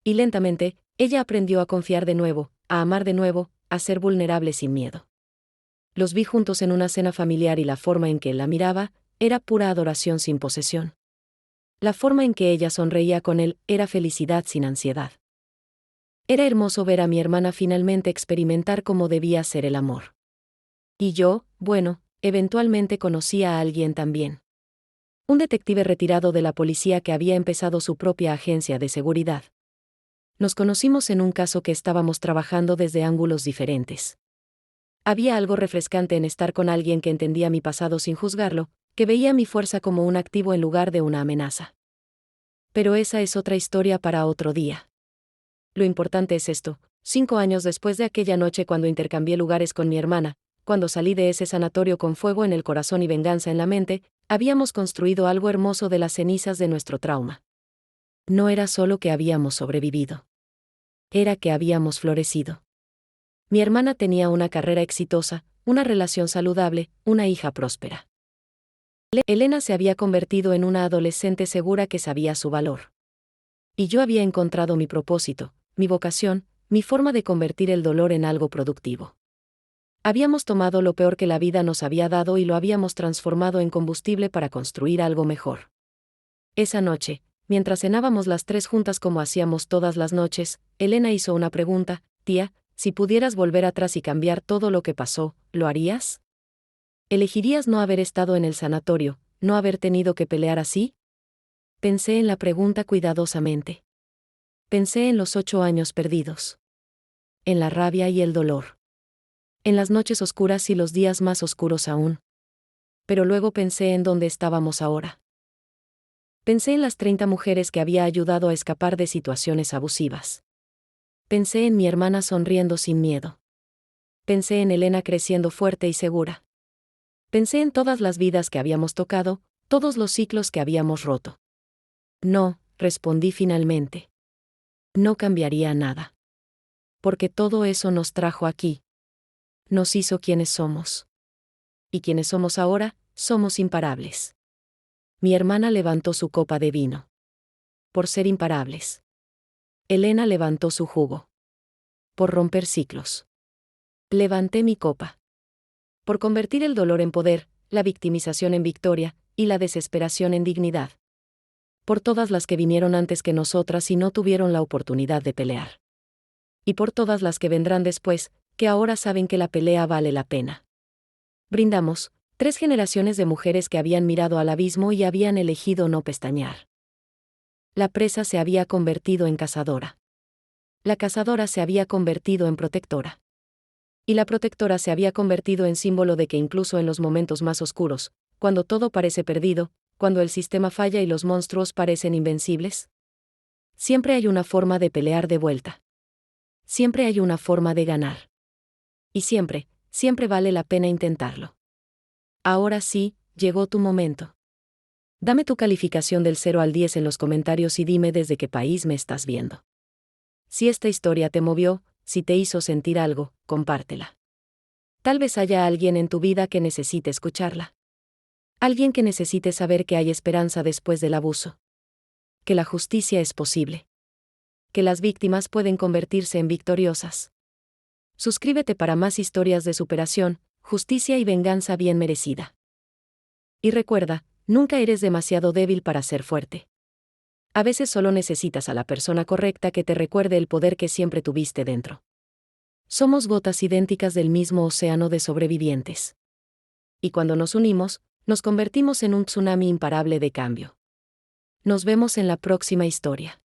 Y lentamente, ella aprendió a confiar de nuevo, a amar de nuevo, a ser vulnerable sin miedo. Los vi juntos en una cena familiar y la forma en que él la miraba, era pura adoración sin posesión. La forma en que ella sonreía con él, era felicidad sin ansiedad. Era hermoso ver a mi hermana finalmente experimentar cómo debía ser el amor. Y yo, bueno, eventualmente conocí a alguien también. Un detective retirado de la policía que había empezado su propia agencia de seguridad. Nos conocimos en un caso que estábamos trabajando desde ángulos diferentes. Había algo refrescante en estar con alguien que entendía mi pasado sin juzgarlo, que veía mi fuerza como un activo en lugar de una amenaza. Pero esa es otra historia para otro día. Lo importante es esto: 5 años después de aquella noche cuando intercambié lugares con mi hermana, cuando salí de ese sanatorio con fuego en el corazón y venganza en la mente, habíamos construido algo hermoso de las cenizas de nuestro trauma. No era solo que habíamos sobrevivido. Era que habíamos florecido. Mi hermana tenía una carrera exitosa, una relación saludable, una hija próspera. Elena se había convertido en una adolescente segura que sabía su valor. Y yo había encontrado mi propósito, mi vocación, mi forma de convertir el dolor en algo productivo. Habíamos tomado lo peor que la vida nos había dado y lo habíamos transformado en combustible para construir algo mejor. Esa noche, mientras cenábamos las tres juntas como hacíamos todas las noches, Elena hizo una pregunta: tía, si pudieras volver atrás y cambiar todo lo que pasó, ¿lo harías? ¿Elegirías no haber estado en el sanatorio, no haber tenido que pelear así? Pensé en la pregunta cuidadosamente. Pensé en los 8 años perdidos. En la rabia y el dolor. En las noches oscuras y los días más oscuros aún. Pero luego pensé en dónde estábamos ahora. Pensé en las 30 mujeres que había ayudado a escapar de situaciones abusivas. Pensé en mi hermana sonriendo sin miedo. Pensé en Elena creciendo fuerte y segura. Pensé en todas las vidas que habíamos tocado, todos los ciclos que habíamos roto. No, respondí finalmente. No cambiaría nada. Porque todo eso nos trajo aquí. Nos hizo quienes somos. Y quienes somos ahora, somos imparables. Mi hermana levantó su copa de vino. Por ser imparables. Elena levantó su jugo. Por romper ciclos. Levanté mi copa. Por convertir el dolor en poder, la victimización en victoria, y la desesperación en dignidad. Por todas las que vinieron antes que nosotras y no tuvieron la oportunidad de pelear. Y por todas las que vendrán después, que ahora saben que la pelea vale la pena. Brindamos, 3 generaciones de mujeres que habían mirado al abismo y habían elegido no pestañear. La presa se había convertido en cazadora. La cazadora se había convertido en protectora. Y la protectora se había convertido en símbolo de que incluso en los momentos más oscuros, cuando todo parece perdido, cuando el sistema falla y los monstruos parecen invencibles, siempre hay una forma de pelear de vuelta. Siempre hay una forma de ganar. Y siempre, siempre vale la pena intentarlo. Ahora sí, llegó tu momento. Dame tu calificación del 0 al 10 en los comentarios y dime desde qué país me estás viendo. Si esta historia te movió, si te hizo sentir algo, compártela. Tal vez haya alguien en tu vida que necesite escucharla. Alguien que necesite saber que hay esperanza después del abuso. Que la justicia es posible. Que las víctimas pueden convertirse en victoriosas. Suscríbete para más historias de superación, justicia y venganza bien merecida. Y recuerda, nunca eres demasiado débil para ser fuerte. A veces solo necesitas a la persona correcta que te recuerde el poder que siempre tuviste dentro. Somos gotas idénticas del mismo océano de sobrevivientes. Y cuando nos unimos, nos convertimos en un tsunami imparable de cambio. Nos vemos en la próxima historia.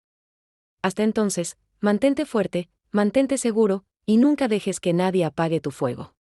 Hasta entonces, mantente fuerte, mantente seguro, y nunca dejes que nadie apague tu fuego.